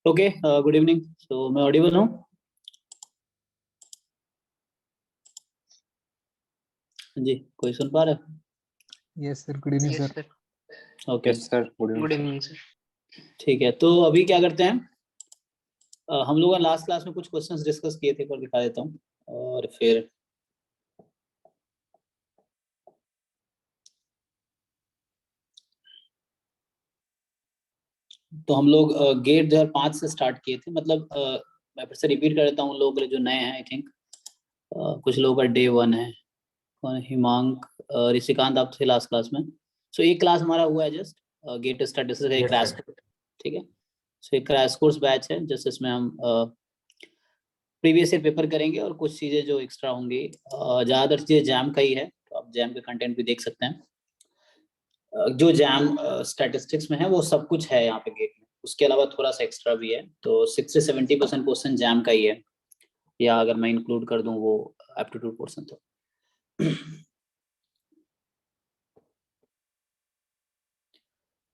Okay, good evening. तो मैं Audible हूँ? जी, कोई सुन पा रहा है? Yes sir, good evening sir. Okay yes sir, good evening sir. ठीक है, तो अभी क्या करते हैं, हम लोग लास्ट क्लास में कुछ क्वेश्चंस डिस्कस किए थे, पर दिखा देता हूँ। और फिर तो हम लोग गेट 2005 से स्टार्ट किए थे। मतलब मैं फिर से रिपीट कर देता हूँ लोगों के लिए जो नए हैं। आई थिंक कुछ लोगों का डे 1 है। कौन है? हिमांक, ऋषिकांत, आप थे लास्ट क्लास में। सो एक क्लास हमारा हुआ है जस्ट, गेट स्टैटिस्टिक्स का एक क्रैश कोर्स। ठीक है, सो एक क्रैश कोर्स बैच है जस्ट, इसमें हम प्रीवियस ईयर पेपर करेंगे और कुछ चीज़ें जो एक्स्ट्रा होंगी। ज़्यादातर चीज़ें जैम का ही है, तो आप जैम के कंटेंट भी देख सकते हैं। जो जैम स्टैटिस्टिक्स में है वो सब कुछ है यहाँ पे गेट में, उसके अलावा थोड़ा सा एक्स्ट्रा भी है। तो 60-70% क्वेश्चन जैम का ही है, या अगर मैं इंक्लूड कर दूं वो एप्टीट्यूड पोर्शन। तो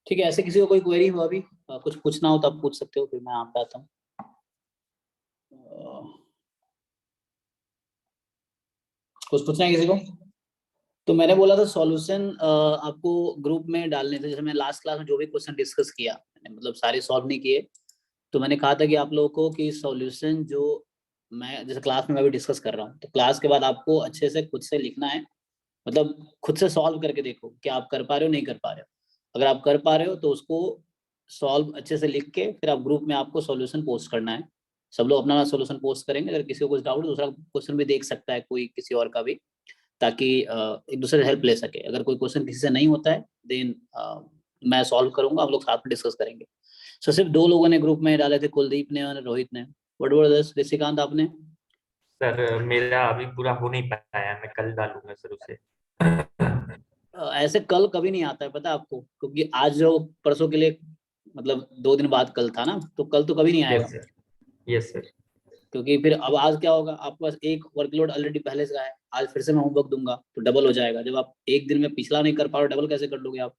ठीक है, ऐसे किसी को कोई क्वेरी हो अभी, कुछ पूछना हो तो आप पूछ सकते हो, फिर मैं आप आता हूँ। कुछ पूछना है किसी को? तो मैंने बोला था सॉल्यूशन आपको ग्रुप में डालने थे। जैसे मैं लास्ट क्लास में जो भी क्वेश्चन डिस्कस किया, मैंने मतलब सारे सॉल्व नहीं किए, तो मैंने कहा था कि आप लोगों को कि सॉल्यूशन जो मैं जैसे क्लास में मैं भी डिस्कस कर रहा हूँ, तो क्लास के बाद आपको अच्छे से खुद से लिखना है। मतलब खुद से सॉल्व करके देखो कि आप कर पा रहे हो नहीं कर पा रहे हो। अगर आप कर पा रहे हो तो उसको सॉल्व अच्छे से लिख के फिर आप ग्रुप में आपको सॉल्यूशन पोस्ट करना है। सब लोग अपना सॉल्यूशन पोस्ट करेंगे। अगर किसी को कुछ डाउट, दूसरा क्वेश्चन भी देख सकता है कोई किसी और का भी, ताकि एक दूसरे से हेल्प ले सके। अगर कोई क्वेश्चन किसी से नहीं होता है देन मैं सॉल्व करूंगा, हम लोग साथ में डिस्कस करेंगे। सो सिर्फ 2 लोगों ने ग्रुप में डाले थे, कुलदीप ने और रोहित ने। What were this? ऋषिकांत आपने? सर मेरा अभी पूरा हो नहीं पाया, मैं कल डालूंगा सर उसे। ऐसे कल कभी नहीं आता है, पता है आपको? क्योंकि आज जो परसों के लिए मतलब 2 दिन बाद कल था ना, तो कल तो कभी नहीं आएगा। Yes sir, yes sir. क्योंकि फिर अब आज क्या होगा, आपके पास एक वर्कलोड ऑलरेडी पहले से है, आज फिर से मैं होमवर्क दूंगा तो डबल हो जाएगा। जब आप एक दिन में पिछला नहीं कर पाओ, डबल कैसे कर लोगे आप?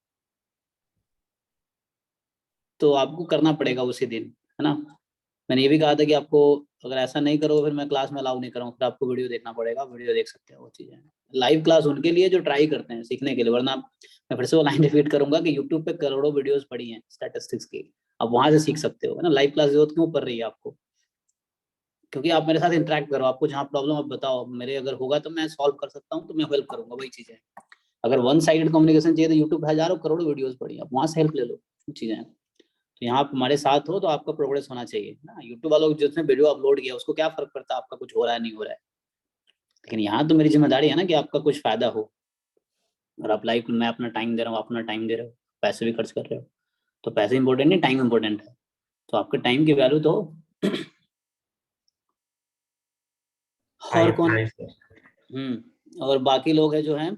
तो आपको करना पड़ेगा उसी दिन, है ना। मैंने ये भी कहा था कि आपको अगर ऐसा नहीं करोगे फिर मैं क्लास में अलाउ नहीं करूँगा, फिर आपको वीडियो देखना पड़ेगा। वीडियो देख सकते हो वो चीज़ें। लाइव क्लास उनके लिए जो ट्राई करते हैं सीखने के लिए, वरना मैं फिर से वो लाइन रिपीट करूंगा कि यूट्यूब पे करोड़ों वीडियोस पड़ी हैं स्टैटिस्टिक्स की, आप वहां से सीख सकते हो, है ना। लाइव क्लास जरूरत क्यों पड़ रही है आपको? क्योंकि आप मेरे साथ इंटरेक्ट करो, आपको जहाँ प्रॉब्लम आप बताओ, मेरे अगर होगा तो मैं सॉल्व कर सकता हूँ, तो मैं हेल्प करूंगा। वही चीज़ है। अगर वन साइडेड कम्युनिकेशन चाहिए तो यूट्यूब पे हजारों करोड़ों वीडियोस पड़ी है, आप वहां से हेल्प ले लो। चीज़ें हैं। तो यहाँ आप हमारे साथ हो तो आपका प्रोग्रेस होना चाहिए ना। यूट्यूब वालों जिसने वीडियो अपलोड किया उसको क्या फर्क पड़ता है आपका कुछ हो रहा है नहीं हो रहा है। लेकिन यहाँ तो मेरी जिम्मेदारी है ना कि आपका कुछ फायदा हो। और आप लाइव, मैं अपना टाइम दे रहा हूँ, अपना टाइम दे रहे हो, पैसे भी खर्च कर रहे हो, तो पैसे इंपॉर्टेंट नहीं, टाइम इंपॉर्टेंट है। तो आपके टाइम की वैल्यू तो हो। और कौन? और बाकी लोग हैं जो हैं,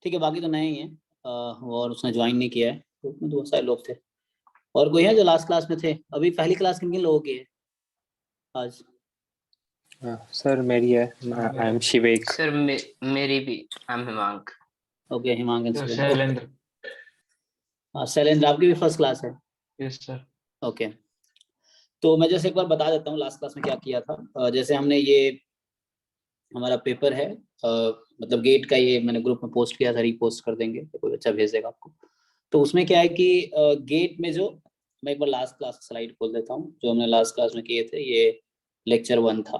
ठीक है, बाकी तो नए ही हैं और उसने ज्वाइन नहीं किया है। ग्रुप में तो बहुत सारे लोग थे। और कोई है जो लास्ट क्लास में थे? अभी पहली क्लास किन किन लोगों की है आज? सर मेरी है, आई एम शिवेक। सर मेरी भी, I am Himank. Okay, Himank and Shailendra. Shailendra, आपकी भी फर्स्ट क्लास है? Yes sir. ओके, तो मैं जैसे एक बार बता देता हूँ लास्ट क्लास में क्या किया था। जैसे हमने ये हमारा पेपर है, मतलब गेट का, ये मैंने ग्रुप में पोस्ट किया था, रीपोस्ट कर देंगे तो कोई बच्चा भेज देगा आपको। तो उसमें क्या है कि गेट में जो, मैं एक बार लास्ट क्लास स्लाइड खोल देता हूँ जो हमने लास्ट क्लास में किए थे। ये लेक्चर 1 था।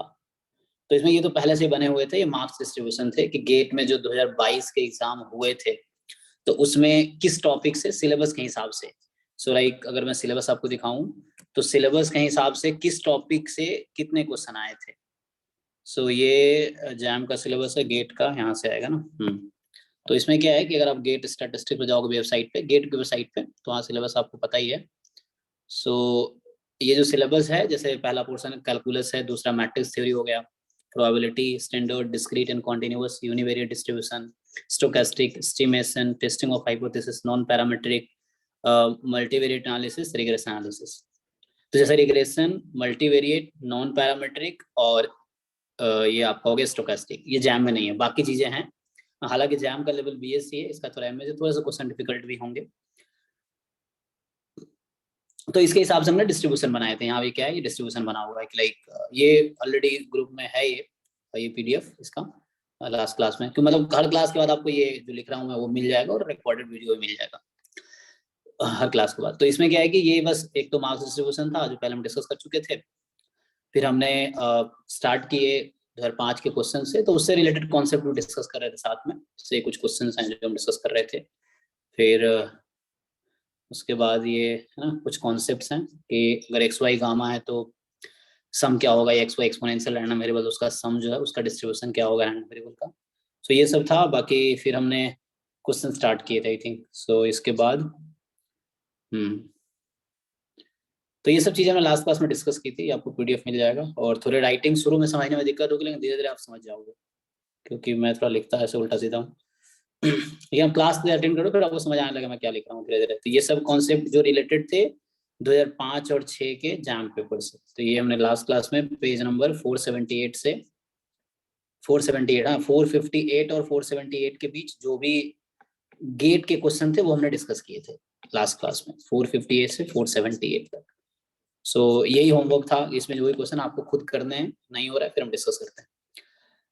तो इसमें ये तो पहले से बने हुए थे, ये मार्क्स डिस्ट्रीब्यूशन थे कि गेट में जो 2022 के एग्जाम हुए थे तो उसमें किस टॉपिक से, सिलेबस के हिसाब से। सो लाइक अगर मैं सिलेबस आपको दिखाऊं तो सिलेबस के हिसाब से किस टॉपिक से कितने क्वेश्चन आए थे। सो ये जैम का सिलेबस है, गेट का यहाँ से आएगा ना। तो इसमें क्या है कि अगर आप गेट स्टैटिस्टिक्स पे जाओगे वेबसाइट पे, गेट की वेबसाइट पे, तो वहाँ सिलेबस आपको पता ही है। सो ये जो सिलेबस है, जैसे पहला पोर्शन कैलकुलस है, दूसरा मैट्रिक्स थ्योरी हो गया, probability, standard, discrete and continuous, univariate distribution, stochastic, estimation, testing of hypothesis, non parametric, multivariate analysis, regression analysis. तो जैसे रिग्रेशन, मल्टीवेरिएट, नॉन पैरामीट्रिक और ये आपका हो गया स्टोकेस्टिक, ये जैम में नहीं है, बाकी चीजें हैं। हालांकि जैम का लेवल बीएससी है, इसका थोड़ा एमएस है, थोड़ा सा क्वेश्चन डिफिकल्ट भी होंगे। तो इसके हिसाब से हमने डिस्ट्रीब्यूशन बनाए थे। यहाँ भी क्या है, ये डिस्ट्रीब्यूशन बना हुआ है कि लाइक ये ऑलरेडी ग्रुप में है, ये पीडीएफ इसका लास्ट क्लास में, क्यों मतलब हर क्लास के बाद आपको ये जो लिख रहा हूँ मैं वो मिल जाएगा और रिकॉर्डेड वीडियो भी मिल जाएगा हर क्लास के बाद। तो इसमें क्या है कि ये बस एक तो मार्क्स डिस्ट्रीब्यूशन था जो पहले हम डिस्कस कर चुके थे, फिर हमने स्टार्ट किए 2005 के क्वेश्चन से, तो उससे रिलेटेड कॉन्सेप्ट भी डिस्कस कर रहे थे साथ में, से कुछ क्वेश्चन हैं जो हम डिस्कस कर रहे थे। फिर उसके बाद ये है ना कुछ कॉन्सेप्ट्स हैं कि अगर एक्स वाई गामा है तो सम क्या होगा, X Y exponential random variable, उसका सम जो है उसका डिस्ट्रीब्यूशन क्या होगा रैंडम वेरिएबल का। सो ये सब था। बाकी फिर हमने क्वेश्चन स्टार्ट किए थे आई थिंक। सो इसके बाद तो ये सब चीजें मैं लास्ट क्लास में डिस्कस की थी, आपको पीडीएफ मिल जाएगा। और थोड़ी राइटिंग शुरू में समझने में दिक्कत होगी, लेकिन धीरे धीरे आप समझ जाओगे, क्योंकि मैं थोड़ा लिखता है ऐसे उल्टा सीधा हूँ। ये हम क्लास अटेंड करो फिर आपको समझ आने लगा मैं क्या लिख रहा हूँ धीरे धीरे। तो ये सब कॉन्सेप्ट जो रिलेटेड थे 2005 और 6 के जैम पेपर से, तो ये हमने लास्ट क्लास में पेज नंबर 478 से 478 हाँ 458 और 478 के बीच जो भी गेट के क्वेश्चन थे वो हमने डिस्कस किए थे लास्ट क्लास में, 458 से 478 तक। सो यही होमवर्क था, इसमें जो भी क्वेश्चन आपको खुद करने हैं, नहीं हो रहा है फिर हम डिस्कस करते हैं।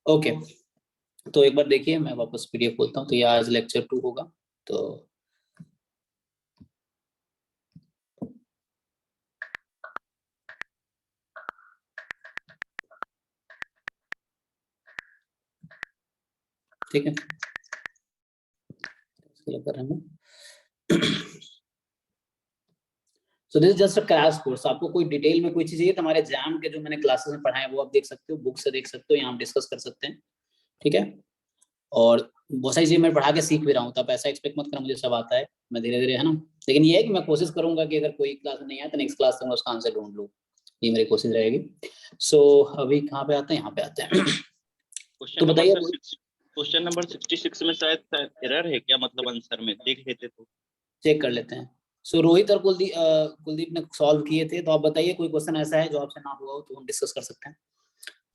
ओके तो एक बार देखिए, मैं वापस पीडीएफ खोलता हूँ। तो ये आज लेक्चर 2 होगा। तो ठीक है, so this just a crash course. आपको कोई डिटेल में कोई चीज चाहिए तो हमारे जैम के जो मैंने क्लासेस में पढ़ाए वो आप देख सकते हो, बुक से देख सकते हो, यहाँ हम डिस्कस कर सकते हैं, ठीक है। और बहुत सारी चीजें मैं पढ़ा के सीख भी रहा हूँ, तो आप ऐसा एक्सपेक्ट मत करना मुझे सब आता है, मैं धीरे धीरे है ना। लेकिन ये है कि मैं कोशिश करूंगा कि अगर कोई क्लास नहीं आया तो नेक्स्ट क्लास तक मैं उसका आंसर ढूंढ लूँ, ये मेरी कोशिश रहेगी। सो अभी कहाँ पे आते हैं, यहाँ पे आते हैं। तो बताइए, क्वेश्चन नंबर 66 में शायद एरर है क्या, मतलब आंसर में देख लेते तो चेक कर लेते हैं। सो रोहित और कुलदीप ने सॉल्व किए थे, तो आप बताइए कोई क्वेश्चन ऐसा है जो आपसे ना हुआ हो तो हम डिस्कस कर सकते हैं।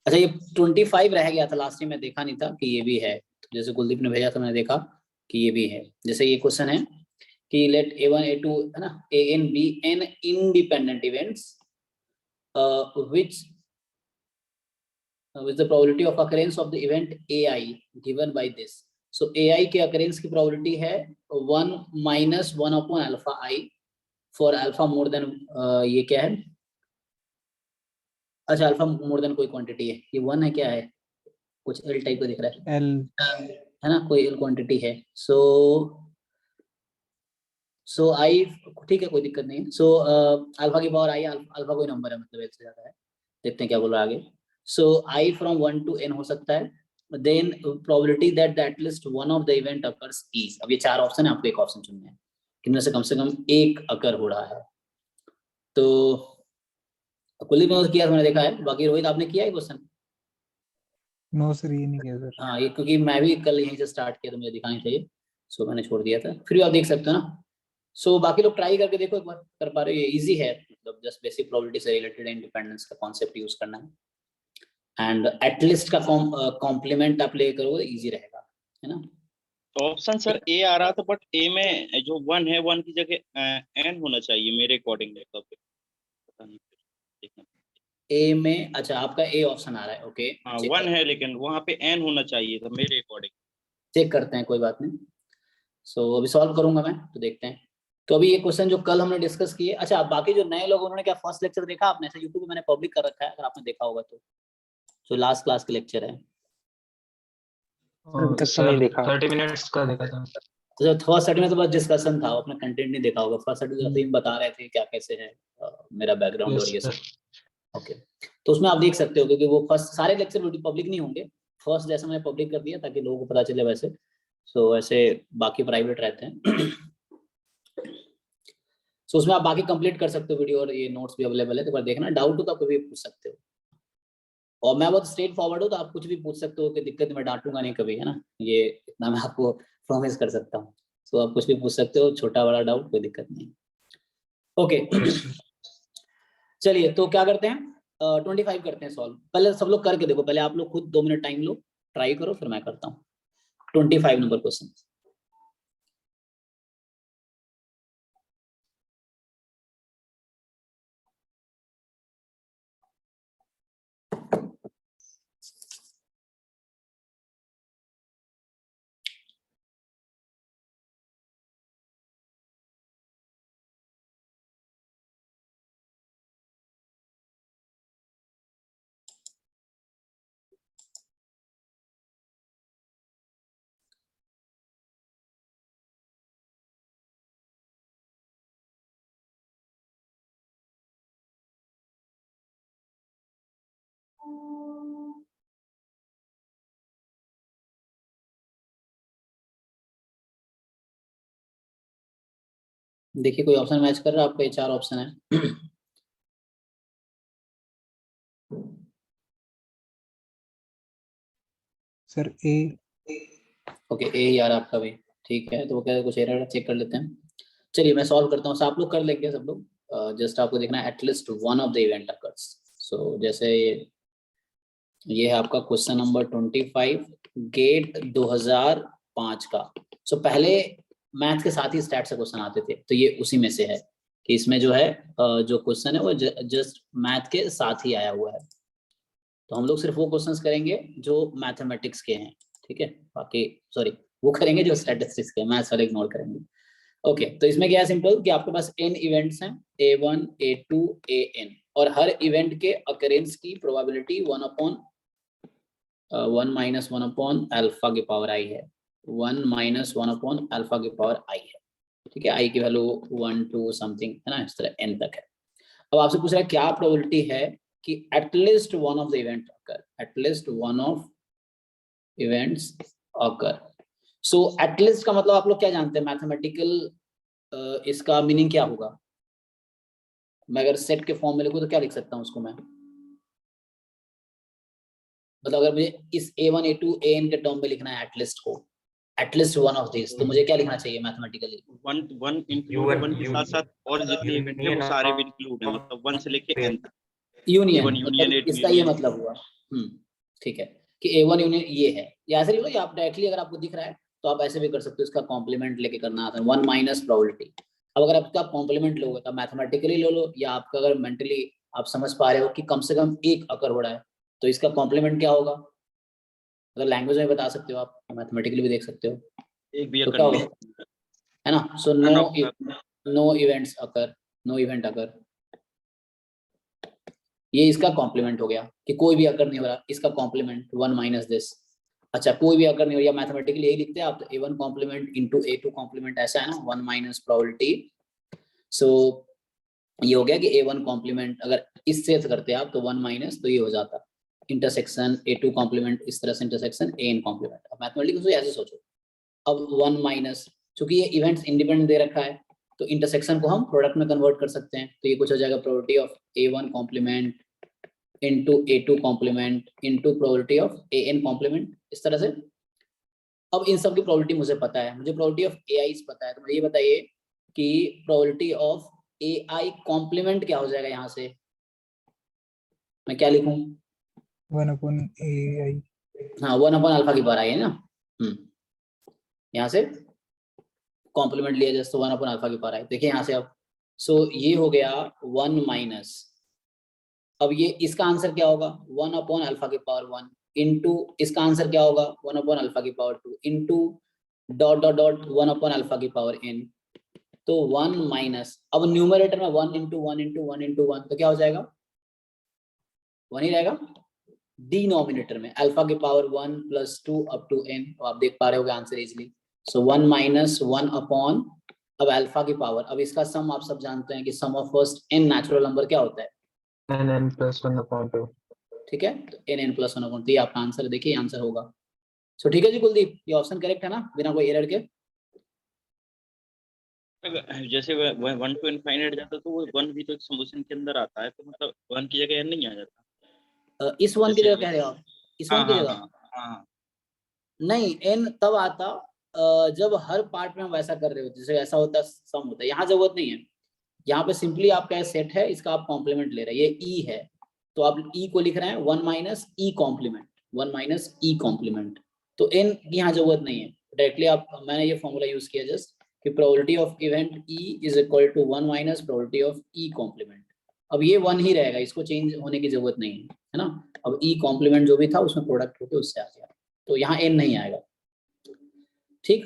अच्छा ये 25 रह गया था लास्ट टाइम, मैं देखा नहीं था कि ये भी है। तो जैसे कुलदीप ने भेजा था मैंने देखा कि ये भी है। जैसे ये क्वेश्चन है कि लेट A1 A2 है ना AN B N independent events which with the probability of occurrence of the event AI given by this. So AI के occurrence की probability है 1 - 1 upon alpha I for alpha more than ये क्या है, अच्छा alpha more than कोई quantity है, ये 1 है क्या है, कुछ एल टाइप का दिख रहा है, एल है ना, कोई एल क्वांटिटी है। सो आई ठीक है, कोई दिक्कत नहीं है। सो अल्फा की पावर आई, अल्फा कोई नंबर है मतलब एक से ज्यादा है, देखते हैं क्या बोल रहा है आगे। So I from 1 to n हो सकता है, then probability that at least one of the event occurs is. अब ये 4 ऑप्शन है, आपको एक ऑप्शन चुनना है, किनमें से कम एक अकर हो रहा है। तो कुलदीप ने किया, मैंने देखा है, बाकी रोहित आपने किया है क्वेश्चन? नो सर, ये नहीं किया सर। हाँ ये क्योंकि मैं भी कल यहीं से स्टार्ट किया तो मुझे दिखाना चाहिए, सो मैंने छोड़ दिया था, फिर भी आप देख सकते हो ना। सो बाकी लोग ट्राई करके देखो एक बार, कर पा रहे हो, ये इजी है, मतलब जस्ट बेसिक प्रोबेबिलिटी से रिलेटेड इंडिपेंडेंस का कॉन्सेप्ट यूज करना है, एंड एटलीस्ट का कॉम्प्लीमेंट आप ले करोगे इजी रहेगा, है ना। ऑप्शन सर ए आ रहा था, बट ए में जो 1 है 1 की जगह n होना चाहिए मेरे अकॉर्डिंग। पता नहीं, देखना ए में, अच्छा आपका ए ऑप्शन आ रहा है, ओके हाँ 1 है लेकिन वहाँ पे n होना चाहिए था मेरे अकॉर्डिंग। चेक करते हैं, कोई बात नहीं। सो अभी सॉल्व करूंगा मैं, तो देखते हैं। तो अभी ये क्वेश्चन जो कल हमने डिस्कस किए, अच्छा बाकी जो नए लोग उन्होंने क्या फर्स्ट लेक्चर देखा आपने? ऐसे यूट्यूब पे मैंने पब्लिक कर रखा है, अगर आपने देखा होगा तो, जो लास्ट क्लास के लेक्चर है। सर 30 मिनट्स का देखा था। तो फर्स्ट सेट में तो बस डिस्कशन था, अपना कंटेंट नहीं देखा होगा। फर्स्ट सेट में बता रहे थे क्या कैसे है मेरा बैकग्राउंड और ये सब, ओके। तो उसमें आप देख सकते हो, क्योंकि वो फर्स्ट सारे लेक्चर पब्लिक नहीं होंगे, फर्स्ट जैसा मैंने पब्लिक कर दिया ताकि लोगों को पता चले वैसे। सो ऐसे बाकी प्राइवेट रहते हैं। सो उसमें आप बाकी कंप्लीट कर सकते हो वीडियो, और ये नोट्स भी अवेलेबल है, तो अगर देखना डाउट हो तो आप कभी पूछ सकते हो। और मैं बहुत स्ट्रेट फॉरवर्ड हूँ, तो आप कुछ भी पूछ सकते हो, कि दिक्कत मैं डांटूंगा नहीं कभी, है ना, ये इतना मैं आपको प्रॉमिस कर सकता हूँ। सो आप कुछ भी पूछ सकते हो, छोटा बड़ा डाउट, कोई दिक्कत नहीं। ओके चलिए तो क्या करते हैं, 25 करते हैं सॉल्व। पहले सब लोग करके देखो, पहले आप लोग खुद 2 मिनट टाइम लो, ट्राई करो, फिर मैं करता हूँ। 25 नंबर क्वेश्चन। देखिए कोई ऑप्शन मैच कर रहा है आपका? ये 4 ऑप्शन है। सर ए। ओके ए यार आपका भी ठीक है, तो वो क्या कुछ एरर चेक कर लेते हैं। चलिए मैं सॉल्व करता हूँ, आप लोग कर लेंगे सब लोग। जस्ट आपको देखना है at least one of the event occurs. So जैसे ये है आपका क्वेश्चन नंबर 25 गेट 2005 का। सो पहले मैथ के साथ ही स्टैट से क्वेश्चन आते थे, तो ये उसी में से है कि इसमें जो है जो क्वेश्चन है वो जस्ट मैथ के साथ ही आया हुआ है। तो हम लोग सिर्फ वो क्वेश्चंस करेंगे जो मैथमेटिक्स के हैं, ठीक है। बाकी सॉरी वो करेंगे जो स्टैटिस्टिक्स के, मैथ्स वाले इग्नोर करेंगे। ओके तो इसमें क्या है सिंपल कि आपके पास n इवेंट्स हैं a1 a2 an, और हर इवेंट के अकरेंस की प्रोबेबिलिटी 1 माइनस 1 अपॉन अल्फा की पावर i है। 1 माइनस 1 अपॉन अल्फा की पावर i है, ठीक है। i की वैल्यू 1 2 समथिंग है ना, इस तरह n तक है। अब आपसे पूछ रहा है क्या प्रोबेबिलिटी है कि at least one of the event occur, at least one of events occur. So at least का मतलब आप लोग क्या जानते हैं मैथमेटिकल इसका मीनिंग क्या होगा? मैं अगर सेट के फॉर्म में लिखूं तो क्या लिख सकता हूं उसको मैं? मतलब अगर मुझे इस a1 a2 an के टर्म में लिखना है एटलीस्ट को, एटलीस्ट वन ऑफ दिस, तो मुझे क्या लिखना चाहिए मैथमेटिकली? वन इंक्लूड वन के साथ साथ और जितने इवेंट है वो सारे भी इंक्लूड है, मतलब 1 से लेके n तक। यूनियन, A1 यूनियन A2 इसका ये यूनियन। मतलब हुआ। ठीक है कि a1 यूनियन ये है, या ऐसे लिखो, आप डायरेक्टली अगर आपको दिख रहा है तो आप ऐसे भी कर सकते हो, इसका कॉम्प्लीमेंट लेके करना आता है 1 माइनस प्रोबेबिलिटी। अब अगर आपका कॉम्प्लीमेंट लोगे तो मैथमेटिकली ले लो, या आपका अगर मेंटली आप समझ पा रहे हो कि कम से कम एक अकर हो रहा है तो इसका कॉम्प्लीमेंट क्या होगा? अगर लैंग्वेज में बता सकते हो आप, मैथमेटिकली भी देख सकते हो, एक भी तो अकर क्या नहीं होगा, है ना। So no events occur, no event occur, ये इसका कॉम्प्लीमेंट हो गया कि कोई भी अकर नहीं हो रहा, इसका कॉम्प्लीमेंट 1 माइनस दिस। अच्छा कोई भी अकर नहीं हो रहा, मैथमेटिकली यही लिखते हैं आप, तो a1 complement into a2 complement, ऐसा है ना, 1 माइनस प्रोबेबिलिटी। सो ये हो गया कि a1 कॉम्प्लीमेंट अगर इससे करते आप तो 1 माइनस, तो ये हो जाता इंटरसेक्शन a2 कॉम्प्लीमेंट, इस तरह से इंटरसेक्शन an कॉम्प्लीमेंट। अब मैथमेटिकली ऐसे सोचो, अब 1 माइनस, चूंकि ये इवेंट्स इंडिपेंडेंट दे रखा है तो इंटरसेक्शन को हम प्रोडक्ट में कन्वर्ट कर सकते हैं, तो ये कुछ हो जाएगा probability of a1 complement into a2 complement into probability of an complement, इस तरह से। अब इन सब की प्रोबेबिलिटी मुझे पता है, मुझे प्रोबेबिलिटी ऑफ ai पता है, तो मुझे ये बताइए कि प्रोबेबिलिटी ऑफ ai कॉम्प्लीमेंट क्या हो जाएगा? यहाँ से मैं क्या लिखूं? 1 अपॉन ए आई। हाँ 1 अपॉन अल्फा की पावर आई है ना। यहाँ से कॉम्प्लीमेंट लिया जाए तो 1 अपॉन अल्फा की पावर आई, देखिए यहाँ से अब। सो ये हो गया 1 माइनस, अब ये इसका आंसर क्या होगा? 1 अपॉन अल्फा की पावर 1 इंटू इसका आंसर क्या होगा? 1 अपॉन अल्फा की power 2 into dot dot dot 1 upon alpha की पावर n। तो 1 माइनस, अब न्यूमरेटर में 1 इंटू 1 इंटू 1 इंटू 1, तो क्या हो जाएगा? 1 ही रहेगा। डिनोमिनेटर में अल्फा की power 1 plus 2 up to n, तो आप देख पा रहे होगे answer easily. So 1 minus 1 upon, अब अल्फा की पावर, अब इसका सम आप सब जानते हैं कि sum of first n natural number क्या होता है? n plus 1 upon 2। ठीक है, तो n प्लस 1 अपॉन 3 आपका आंसर, देखिए आंसर होगा। सो ठीक है जी कुलदीप, ये ऑप्शन करेक्ट है ना, बिना कोई एरर के? जैसे 1 to इनफाइनाइट जाता तो वो 1 भी तो एक सॉल्यूशन के अंदर आता है, तो मतलब 1 की जगह n नहीं आ जाता? इस 1 की जगह कह रहे हो आप? इस 1 की जगह हाँ। नहीं, n तब आता जब हर पार्ट में हम वैसा कर रहे हो, जैसे ऐसा होता सम होता है, यहाँ जरूरत नहीं है। यहाँ पे सिंपली आपका सेट है, इसका आप कॉम्प्लीमेंट ले रहे हैं, ये e है तो आप e को लिख रहे हैं 1 minus e complement, 1 minus e complement, तो n की यहाँ जरूरत नहीं है, डायरेक्टली आप, मैंने ये फॉर्मूला यूज किया जस्ट कि probability of event E is equal to 1 minus probability of E complement. अब ये 1 ही रहेगा, इसको चेंज होने की जरूरत नहीं है ना। अब E कॉम्प्लीमेंट जो भी था उसमें प्रोडक्ट होके उससे आ गया, तो यहाँ n नहीं आएगा। ठीक,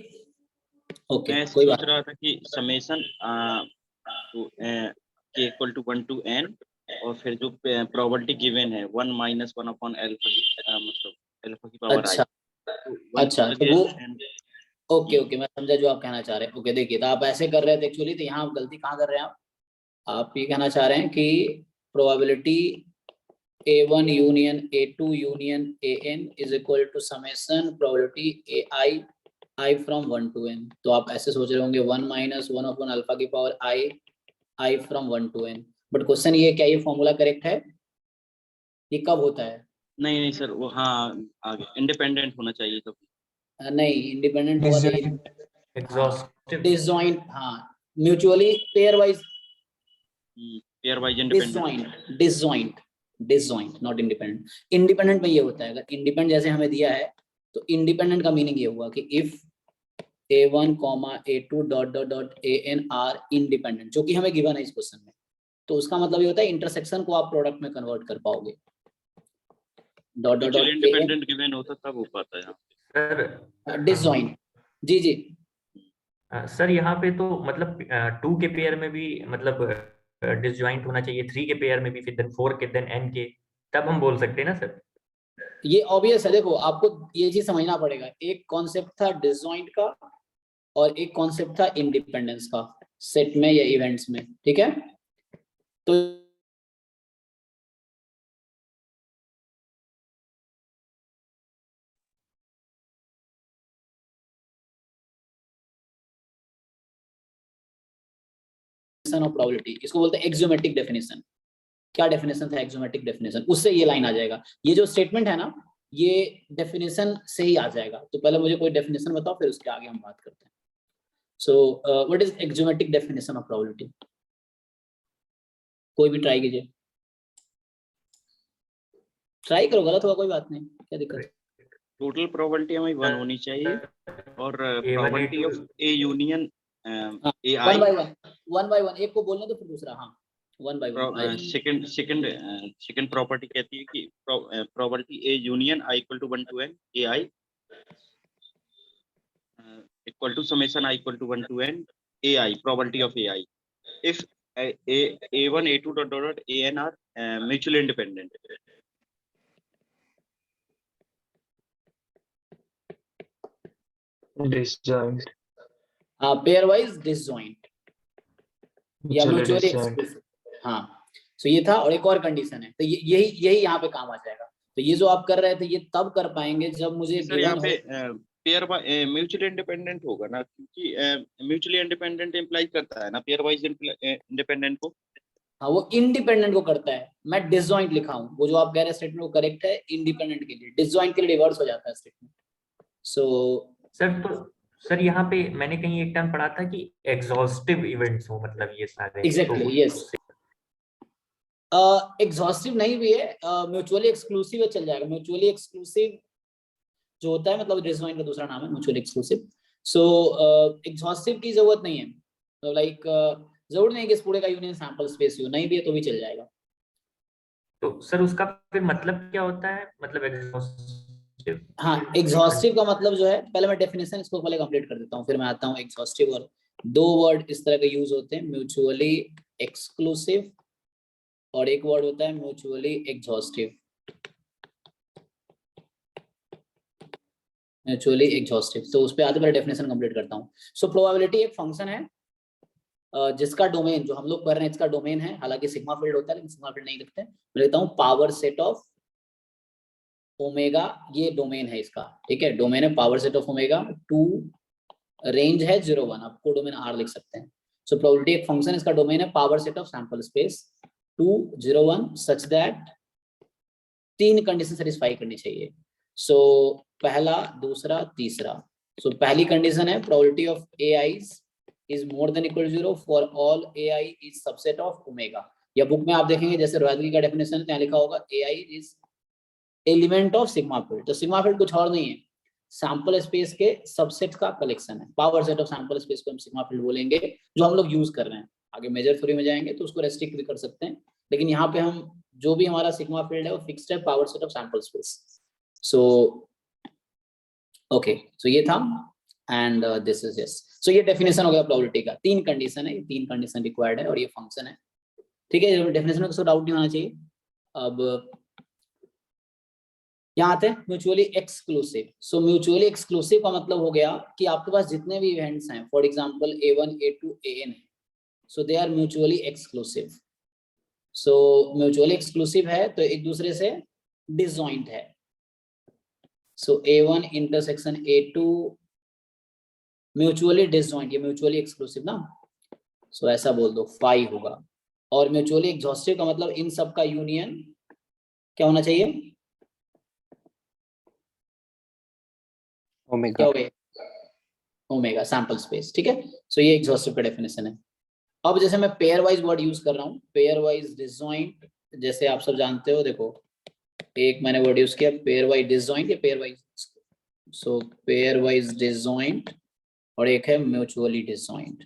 ओके, मैं कोई सोच बात रहा था कि समेशन के इक्वल टू 1 to n, और फिर जो प्रोबेबिलिटी गिवन है 1 माइनस 1 अपॉन अल्फा, मतलब अल्फा की पावर i। अच्छा अच्छा, तो वो ओके ओके, मैं समझा जो आप कहना चाह रहे हैं। ओके, देखिए, तो आप ऐसे कर रहे थे एक्चुअली, तो यहाँ आप गलती कहाँ कर रहे हैं, आप ये कहना चाह रहे हैं कि probability A1 union A2 union AN is equal to summation probability AI from 1 to n। तो आप ऐसे सोच रहे होंगे 1 माइनस 1 अपॉन अल्फा की power I from 1 to n। But question ये, क्या ये फॉर्मूला करेक्ट है? ये कब होता है? नहीं सर, वो हाँ आगे इंडिपेंडेंट होना चाहिए तो। नहीं, इंडिपेंडेंट हुआ तो ये एग्जॉस्टिव, डिसजॉइंट, हाँ, mutually pair wise pair wise independent, disjoint not independent. Independent में ये होता है, अगर इंडिपेंडेंट जैसे हमें दिया है तो इंडिपेंडेंट का मीनिंग ये हुआ कि if A1, A2 dot dot dot AN are independent, जो कि हमें गिवन है इस क्वेश्चन में, तो उसका मतलब ये होता है इंटरसेक्शन को आप प्रोडक्ट में कन्वर्ट कर पाओगे। Dot dot dot independent given होता तब हो पाता है। सर डिसजॉइंट, जी जी। सर यहाँ पे तो मतलब 2 के पेयर में भी मतलब डिसजॉइंट होना चाहिए, 3 के पेयर में भी, फिर देन 4 के, देन n के, तब हम बोल सकते हैं ना सर। ये ऑब्वियस है, देखो आपको ये चीज समझना पड़ेगा, एक कॉन्सेप्ट था डिसजॉइंट का और एक कॉन्सेप्ट था इंडिपेंडेंस का सेट में या इवेंट्स में, ठीक है। तो ऑफ प्रोबेबिलिटी, इसको बोलते हैं एक्सियोमेटिक डेफिनेशन। क्या डेफिनेशन था? एक्सियोमेटिक डेफिनेशन, उससे ये लाइन आ जाएगा। ये जो स्टेटमेंट है ना, ये डेफिनेशन से ही आ जाएगा। तो पहले मुझे कोई डेफिनेशन बताओ, फिर उसके आगे हम बात करते हैं। So what is axiomatic definition of probability? कोई भी ट्राई कीजिए, ट्राई करो, गलत होगा कोई बात नहीं, क्या दिक्कत है। टोटल प्रोबेबिलिटी हमें 1 होनी चाहिए, और probability of A union AI, one by one, एक को बोलने तो फिर दूसरा, हाँ, one by one. Second property कहती है कि probability A union I equal to 1 to n AI equal to summation I equal to 1 to n AI, probability of AI if A1 A2 dot dot AN are mutually independent। disjoint, हाँ, pair wise disjoint या mutually mutually disjoint, exclusive. हाँ, तो ये था, और एक और condition है, तो यही यहाँ पे काम आ जाएगा। तो ये जो आप कर रहे थे, ये तब कर पाएंगे जब मुझे सर यहाँ गिवन पे हो। पेयर म्यूचुअली इंडिपेंडेंट होगा ना, क्योंकि म्यूचुअली इंडिपेंडेंट इंप्लाई करता है ना पेयर वाइज इंडिपेंडेंट को। हाँ, वो इंडिपेंडेंट को करता है, मैं डिसजॉइंट लिखा हूँ, वो जो आप कह रहे हैं स्टेटमेंट वो करेक्ट है इंडिपेंडेंट के लिए, डिसजॉइंट के लिए रिवर्स हो जाता है स्टेटमेंट। सो सर तो सर यहाँ पे मैंने कहीं एक टाइम पढ़ा था कि एग्जॉस्टिव इवेंट्स हो, मतलब ये सारे, एग्जैक्टली, यस, एग्जॉस्टिव नहीं भी है, म्यूचुअली एक्सक्लूसिव है, चल जाएगा। म्यूचुअली एक्सक्लूसिव जो होता है, मतलब डिसजॉइंट का दूसरा नाम है म्यूचुअली एक्सक्लूसिव। सो एग्जॉस्टिव की जरूरत नहीं है, तो लाइक जरूर नहीं कि इस पूरे का यूनियन सैंपल स्पेस हो, नहीं भी है तो भी चल जाएगा। तो सर उसका फिर मतलब क्या होता है, मतलब एग्जॉस्टिव? हाँ, एग्जॉस्टिव का मतलब जो है, पहले मैं डेफिनेशन इसको पहले कंप्लीट कर देता हूँ, फिर मैं आता हूँ एग्जॉस्टिव। और 2 वर्ड इस तरह के यूज होते हैं, म्यूचुअली एक्सक्लूसिव और एक वर्ड होता है म्यूचुअली एग्जॉस्टिव। म्यूचुअली एग्जॉस्टिव, तो उस पर आते पहले डेफिनेशन कंप्लीट करता हूँ। सो प्रोबेबिलिटी एक फंक्शन है जिसका डोमेन, जो हम लोग कर रहे हैं इसका डोमेन है, हालांकि सिग्मा फील्ड होता है लेकिन सिग्मा फील्ड नहीं लिखते हैं, मैं लिखता हूँ पावर सेट ऑफ ओमेगा, ये डोमेन है इसका, ठीक है, डोमेन है power set of omega to, range है 0 1, आपको डोमेन R लिख सकते हैं। सो प्रोबेबिलिटी एक फंक्शन, इसका डोमेन है power set of sample space 2 0 1 such that 3 condition satisfy करनी चाहिए। सो पहला, दूसरा, तीसरा। सो पहली कंडीशन है probability of AIs is more than equal to 0 for all AI is subset of omega. या बुक में आप देखेंगे जैसे रोहतगी का डेफिनेशन है, लिखा होगा AI is element of sigma field. तो सिग्मा फील्ड कुछ और नहीं है, सैंपल स्पेस के सबसेट का कलेक्शन है। Power set of sample space को हम सिग्मा फील्ड बोलेंगे, जो हम लोग यूज कर रहे हैं। आगे मेजर थ्योरी में जाएंगे तो उसको रेस्ट्रिक्ट भी कर सकते हैं, लेकिन यहाँ पे हम जो भी हमारा सिग्मा फील्ड है वो फिक्स्ड है, power set of sample space. So okay, so ये था and this is yes. So ये डेफिनेशन हो गया प्रोबेबिलिटी का। 3 कंडीशन है, ये 3 कंडीशन रिक्वायर्ड है और ये फंक्शन है, ठीक है। डेफिनेशन में किसी डाउट नहीं होना चाहिए। अब यहाँ आते हैं mutually exclusive. So mutually exclusive का मतलब हो गया कि आपके पास जितने भी इवेंट्स हैं, for example A1 A2 AN है, so they are mutually exclusive. So mutually exclusive है तो एक दूसरे से डिसजॉइंट है। So A1 intersection A2 mutually disjoint, ये म्यूचुअली एक्सक्लूसिव ना, सो ऐसा बोल दो फाई होगा। और म्यूचुअली एग्जॉस्टिव का मतलब इन सब का यूनियन क्या होना चाहिए, ओमेगा। क्या हो गया, ओमेगा सैंपल स्पेस, ठीक है। सो ये एग्जॉस्टिव का डेफिनेशन है। अब जैसे मैं पेयर वाइज वर्ड यूज कर रहा हूँ, पेयर वाइज डिसजॉइंट, जैसे आप सब जानते हो, देखो एक मैंने वर्ड यूज किया पेयर वाइज डिसजॉइंट या pairwise, so pairwise disjoint, और एक है mutually disjoint.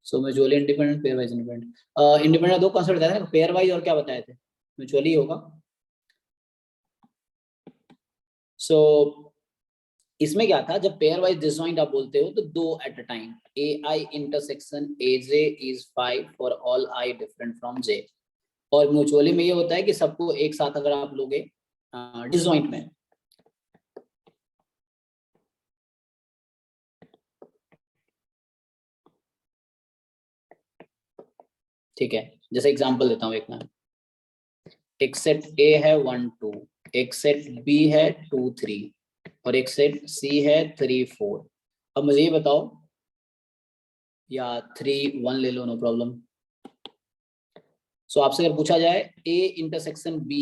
So mutually independent, pairwise independent. Independent दो कॉन्सेप्ट बताए थे, पेयर वाइज और क्या बताए थे, म्यूचुअली होगा। सो इसमें क्या था, जब पेयर वाइज डिसजॉइंट आप बोलते हो तो 2 at a time, AI intersection AJ is 5 for all I different from J। और म्यूचुअली में ये होता है कि सबको एक साथ अगर आप लोगे डिसजॉइंट में, ठीक है। जैसे एग्जांपल देता हूँ एक मैं, एक सेट A है 1 2, एक सेट B है 2 3, और एक सेट C है 3 4। अब मुझे ये बताओ, या 3 1 ले लो, नो प्रॉब्लम। सो आपसे अगर पूछा जाए A intersection B,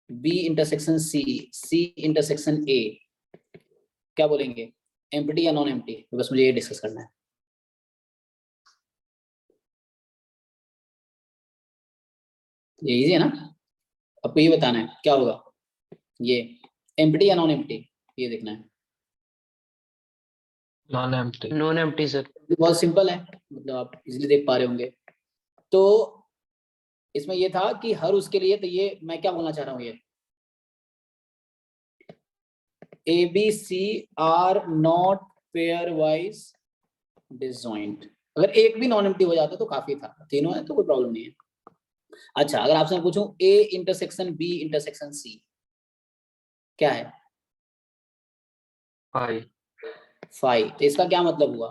B intersection C, C intersection A, क्या बोलेंगे, एम्प्टी या नॉन एम्प्टी? तो बस मुझे ये डिस्कस करना है। ये इजी है ना, आपको ये बताना है क्या होगा, ये एम्प्टी या नॉन एम्प्टी, ये देखना है। Non empty. Non empty sir. बहुत सिंपल है, मतलब आप इजीली देख पा रहे होंगे। तो इसमें ये था कि हर उसके लिए, तो ये मैं क्या बोलना चाह रहा हूँ, ये ABC are not pairwise disjoint. अगर एक भी नॉन एम्प्टी हो जाता तो काफी था, तीनों है तो कोई प्रॉब्लम नहीं है। अच्छा, अगर आपसे पूछूं A intersection B intersection C क्या है, फाई। फाई। तो इसका क्या मतलब हुआ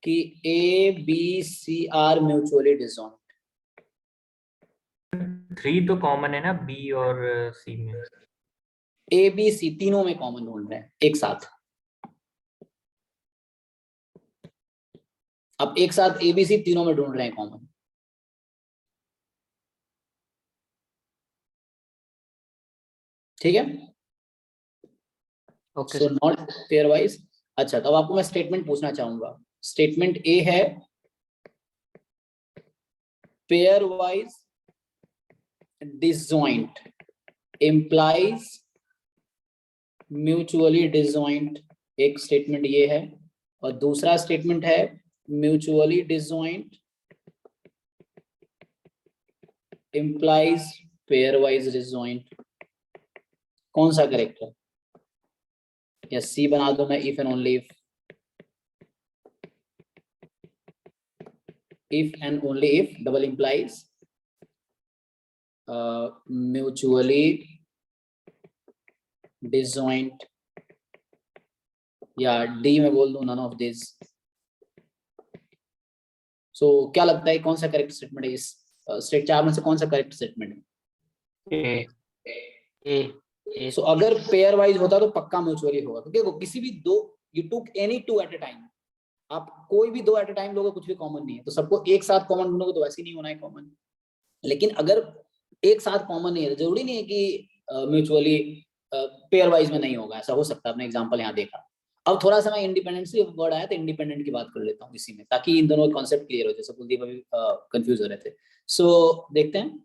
कि ABC आर म्यूचुअली डिसजॉइंट। 3 तो कॉमन है ना B और C में। ABC तीनों में कॉमन ढूंढ रहे हैं एक साथ। अब एक साथ ABC तीनों में ढूंढ रहे हैं कॉमन, ठीक है। Okay so sir. Not pair wise. अच्छा, तो अब आपको मैं स्टेटमेंट पूछना चाहूंगा। स्टेटमेंट A है pair wise disjoint implies mutually disjoint, एक स्टेटमेंट ये है। और दूसरा स्टेटमेंट है mutually disjoint implies pair wise disjoint. कौन सा करेक्ट है, या C बना दो मैं, if and only if and only if double implies mutually disjoint, या D में बोल दूं नन ऑफ दिस। सो क्या लगता है कौन सा करेक्ट स्टेटमेंट है, इस स्टेट 4 में से कौन सा करेक्ट स्टेटमेंट है? ए। सो अगर पेयर वाइज होता तो पक्का म्यूचुअली होगा, क्योंकि किसी भी दो, you took any 2 at a time, आप कोई भी 2 एट अ टाइम लोगे, कुछ भी कॉमन नहीं है, तो सबको एक साथ कॉमन ढूंढोगे तो वैसे ही नहीं होना है कॉमन। लेकिन अगर एक साथ कॉमन नहीं है तो जरूरी नहीं है कि म्यूचुअली पेयर वाइज में नहीं होगा, ऐसा हो सकता है। आपने एग्जांपल यहाँ देखा। अब थोड़ा सा मैं इंडिपेंडेंसी वर्ड आया तो इंडिपेंडेंट की बात कर लेता हूँ इसी में, ताकि इन दोनों कॉन्सेप्ट क्लियर हो, जैसे कुलदीप अभी कंफ्यूज हो रहे थे। सो देखते हैं।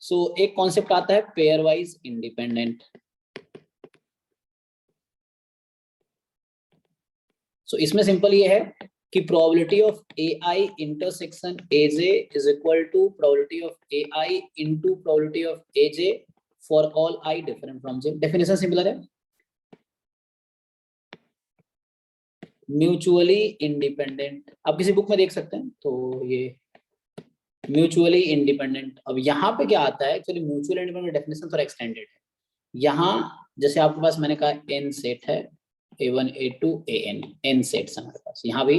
सो एक कॉन्सेप्ट आता है पेयर वाइज इंडिपेंडेंट। सो इसमें सिंपल ये है कि probability of AI intersection AJ is equal to probability of AI into probability of AJ for all I different from J। Definition similar है। म्यूचुअली इंडिपेंडेंट आप किसी बुक में देख सकते हैं, तो ये म्यूचुअली इंडिपेंडेंट। अब यहाँ पे क्या आता है, एक्चुअली म्यूचुअल इंडिपेंडेंट डेफिनेशन थोड़ा एक्सटेंडेड है। यहाँ जैसे आपके पास मैंने कहा n सेट है, A1 A2 AN, n sets हमारे पास, यहाँ भी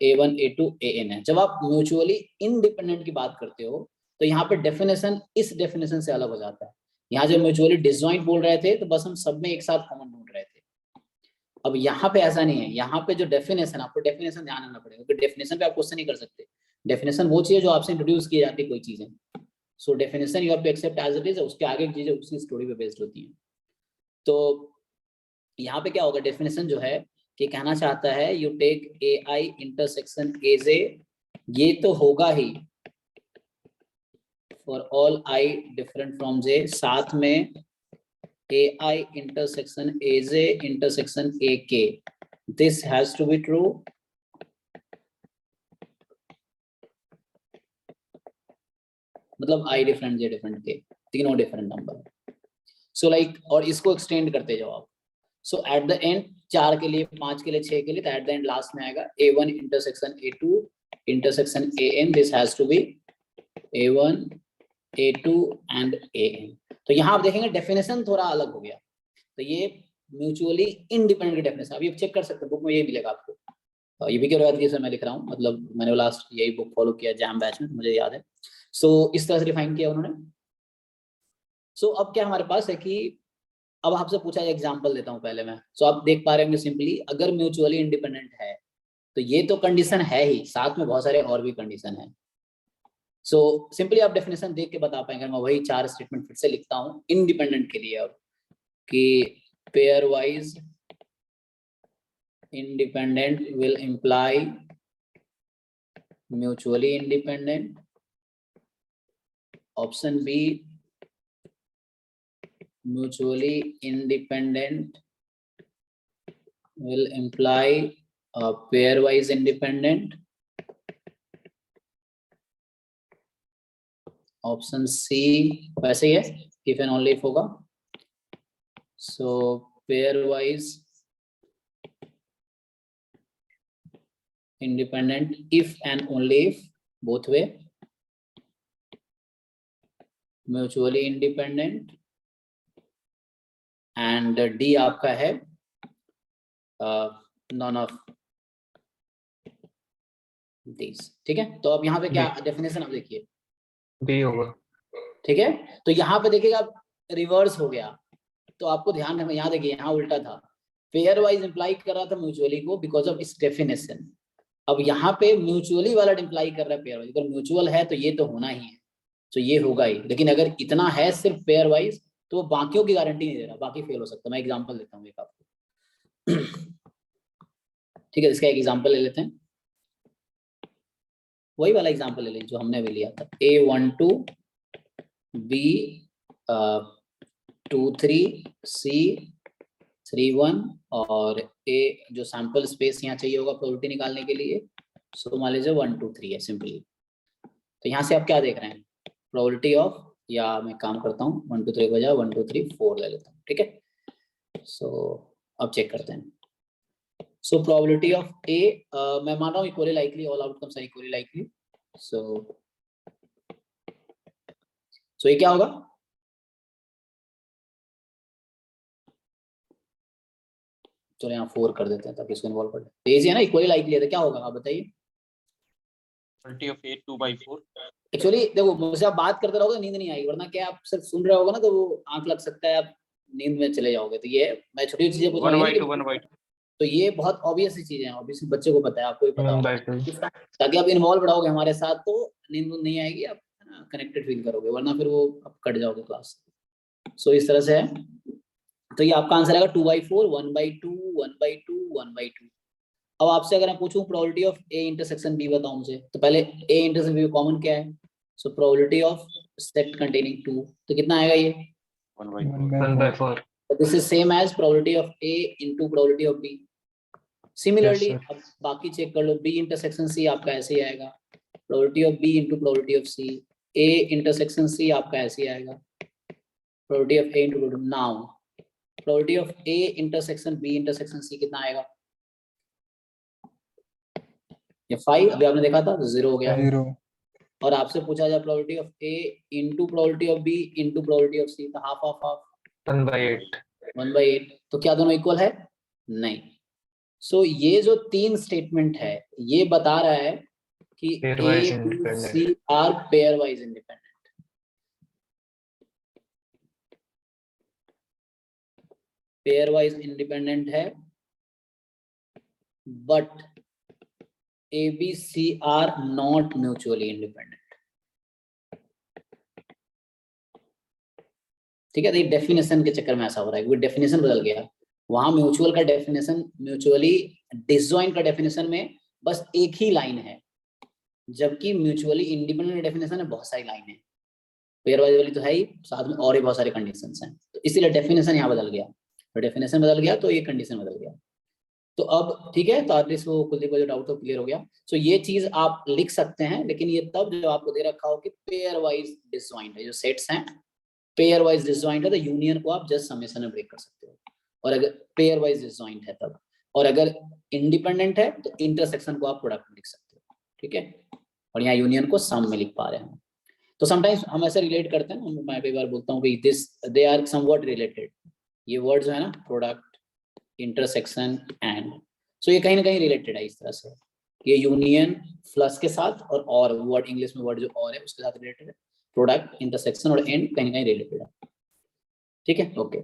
A1 A2 AN है। जब आप म्यूचुअली इंडिपेंडेंट की बात करते हो तो यहाँ पे डेफिनेशन इस डेफिनेशन से अलग हो जाता है। यहाँ जब म्यूचुअली डिसजॉइंट बोल रहे थे तो बस हम सब में एक साथ कॉमन ढूंढ रहे थे। अब यहाँ पे ऐसा नहीं है, यहाँ पे जो डेफिनेशन, आपको डेफिनेशन ध्यान रखना पड़ेगा, क्योंकि डेफिनेशन पे आप क्वेश्चन नहीं कर सकते। डेफिनेशन वो चीज है जो आपसे इंट्रोड्यूस की जाती है कोई चीजें। So definition you have to accept as it is, उसके आगे की चीजें उसकी स्टोरी पे बेस्ड होती हैं। तो यहाँ पे क्या होगा, डेफिनेशन जो है कि कहना चाहता है you take AI intersection AJ, ये तो होगा ही for all I different from J, साथ में AI intersection AJ intersection AK, this has to be true मतलब I different J different K, तीनों डिफरेंट नंबर। सो लाइक, और इसको एक्सटेंड करते जाओ आप। सो एट द एंड 4 के लिए, 5 के लिए, 6 के लिए, तो एट द एंड लास्ट में आएगा A1 intersection A2 intersection AN, this has to be A1 A2 and AN। तो यहाँ आप देखेंगे डेफिनेशन थोड़ा अलग हो गया। तो ये म्यूचुअली इंडिपेंडेंट की डेफिनेशन, अभी आप चेक कर सकते हैं, बुक में ये मिलेगा आपको। ये भी क्या रोहित सर मैं लिख रहा हूँ, मतलब मैंने लास्ट यही बुक फॉलो किया जैम बैच में, मुझे याद है। सो इस तरह से डिफाइन किया उन्होंने। सो अब क्या हमारे पास है कि अब आपसे पूछा, एग्जांपल देता हूँ पहले मैं। सो आप देख पा रहे होंगे सिंपली, अगर म्यूचुअली इंडिपेंडेंट है तो ये तो कंडीशन है ही, साथ में बहुत सारे और भी कंडीशन है। सो सिंपली आप डेफिनेशन देख के बता पाएंगे। मैं वही 4 स्टेटमेंट फिर से लिखता हूँ इंडिपेंडेंट के लिए, अब कि pairwise independent will imply mutually independent. Option B, mutually independent will imply pairwise independent. Option C वैसे ही है, if and only if होगा। So pairwise independent if and only if, both way, mutually independent, and D आपका है none of these। ठीक है, तो अब यहाँ पे क्या डेफिनेशन आप देखिए, B होगा। ठीक है। तो यहाँ पे देखिएगा रिवर्स हो गया, तो आपको ध्यान रखना। यहाँ देखिए, यहाँ उल्टा था, पेयर वाइज इंप्लाई कर रहा था म्यूचुअली को बिकॉज ऑफ इस डेफिनेशन। अब यहाँ पे म्यूचुअली वाला इंप्लाई कर रहा है पेयर वाइज। अगर म्यूचुअल है तो ये तो होना ही है, तो ये होगा ही। लेकिन अगर इतना है सिर्फ पेयर वाइज तो वो बाकियों की गारंटी नहीं दे रहा, बाकी फेल हो सकता है। मैं एग्जांपल देता हूँ एक आपको, ठीक है। इसका एक एग्जांपल ले लेते हैं, वही वाला एग्जांपल ले लें जो हमने भी लिया था। A12 B23 C31 और A जो सैंपल स्पेस यहाँ चाहिए होगा प्रोबेबिलिटी निकालने के लिए, सो मान लीजिए 1 2 3 है सिंपली। तो यहाँ से आप क्या देख रहे हैं, प्रोबेबिलिटी ऑफ, या मैं काम करता हूँ 1 2 3 बजा 1 2 3 4 ले लेता हूँ, ठीक है। सो अब चेक करते हैं। सो प्रोबेबिलिटी ऑफ A मैं मान रहा हूँ equally likely, all outcomes are equally likely. So ये क्या होगा, चलो यहाँ 4 कर देते हैं ताकि इसको इन्वॉल्व कर दे। इजी है ना, इक्वली लाइकली है तो क्या होगा आप बताइए। Probability of A 2/4। एक्चुअली देखो, मुझसे आप बात करते रहोगे नींद नहीं आएगी, वरना क्या आप सिर्फ सुन रहे होगे ना तो वो आंख लग सकता है, आप नींद में चले जाओगे। तो ये मैं छोटी चीजें पूछ रहा हूँ, 1/2 तो ये बहुत ऑब्वियस सी चीजें हैं, ऑब्वियसली बच्चे को पता है, आपको भी पता होगा। 1/2। ताकि आप इन्वॉल्व रहोगे हमारे साथ तो नींद नहीं आएगी, आप कनेक्टेड फील करोगे, वरना फिर वो आप कट जाओगे क्लास। सो इस तरह से है। तो ये आपका आंसर आएगा 2/4, 1/2, 1/2, 1/2। अब आपसे अगर मैं पूछूं probability of A intersection B बताओ मुझे, तो पहले ए इंटरसेक्शन बी कॉमन क्या है? So probability of set containing 2, तो कितना आएगा ये? 1/4. This is same as probability of A into probability of B. Similarly sir. अब बाकी चेक कर लो, बी इंटरसेक्शन सी आपका ऐसे ही आएगा, probability of B into probability of C. A intersection C आपका ऐसे ही आएगा, probability of A into now probability of A intersection B intersection C कितना आएगा? ये 5 अभी आपने देखा था, 0 हो गया। 0. और आपसे पूछा जाए probability of A into probability of B into probability of C, तो हाफ ऑफ हाफ 1/8. 1/8। तो क्या दोनों इक्वल है? नहीं। सो ये जो 3 स्टेटमेंट है ये बता रहा है कि A Pairwise B independent. C are pairwise independent. Pairwise independent है, but A B C are not mutually independent. ठीक है, तो ये डेफिनेशन के चक्कर में ऐसा हो रहा है, क्योंकि डेफिनेशन बदल गया। वहां म्यूचुअल का डेफिनेशन, म्यूचुअली डिसजॉइंट का डेफिनेशन में बस एक ही लाइन है, जबकि म्यूचुअली इंडिपेंडेंट डेफिनेशन में बहुत सारी लाइन है। पेयर वाइज वाली तो है ही, साथ में और भी बहुत सारे कंडीशंस हैं, तो इसीलिए डेफिनेशन यहाँ बदल गया। तो डेफिनेशन बदल गया तो ये कंडीशन बदल गया। तो अब ठीक है, तो एटलीस्ट वो कुलदीप को जो डाउट तो क्लियर हो गया। सो ये चीज आप लिख सकते हैं, लेकिन ये तब जब आपको दे रखा हो कि पेयर वाइज डिसजॉइंट है, जो सेट्स हैं पेयर वाइज डिसजॉइंट है, तो यूनियन को आप जस्ट समेशन में ब्रेक कर सकते हो। और अगर पेयर वाइज डिसजॉइंट है तब, और अगर इंडिपेंडेंट है तो इंटरसेक्शन को आप प्रोडक्ट में लिख सकते हो। ठीक है, और यहाँ यूनियन को सम में लिख पा रहे हैं। तो समटाइम्स हम ऐसे रिलेट करते हैं, मैं कई बार बोलता हूँ कि this they are somewhat related. ये वर्ड जो है ना, प्रोडक्ट, इंटरसेक्शन, एंड, सो ये कहीं ना कहीं रिलेटेड है इस तरह से। ये यूनियन प्लस के साथ और वर्ड, इंग्लिश में वर्ड जो और है उसके साथ रिलेटेड है। प्रोडक्ट, इंटरसेक्शन और एंड कहीं ना कहीं रिलेटेड है। ठीक है, ओके।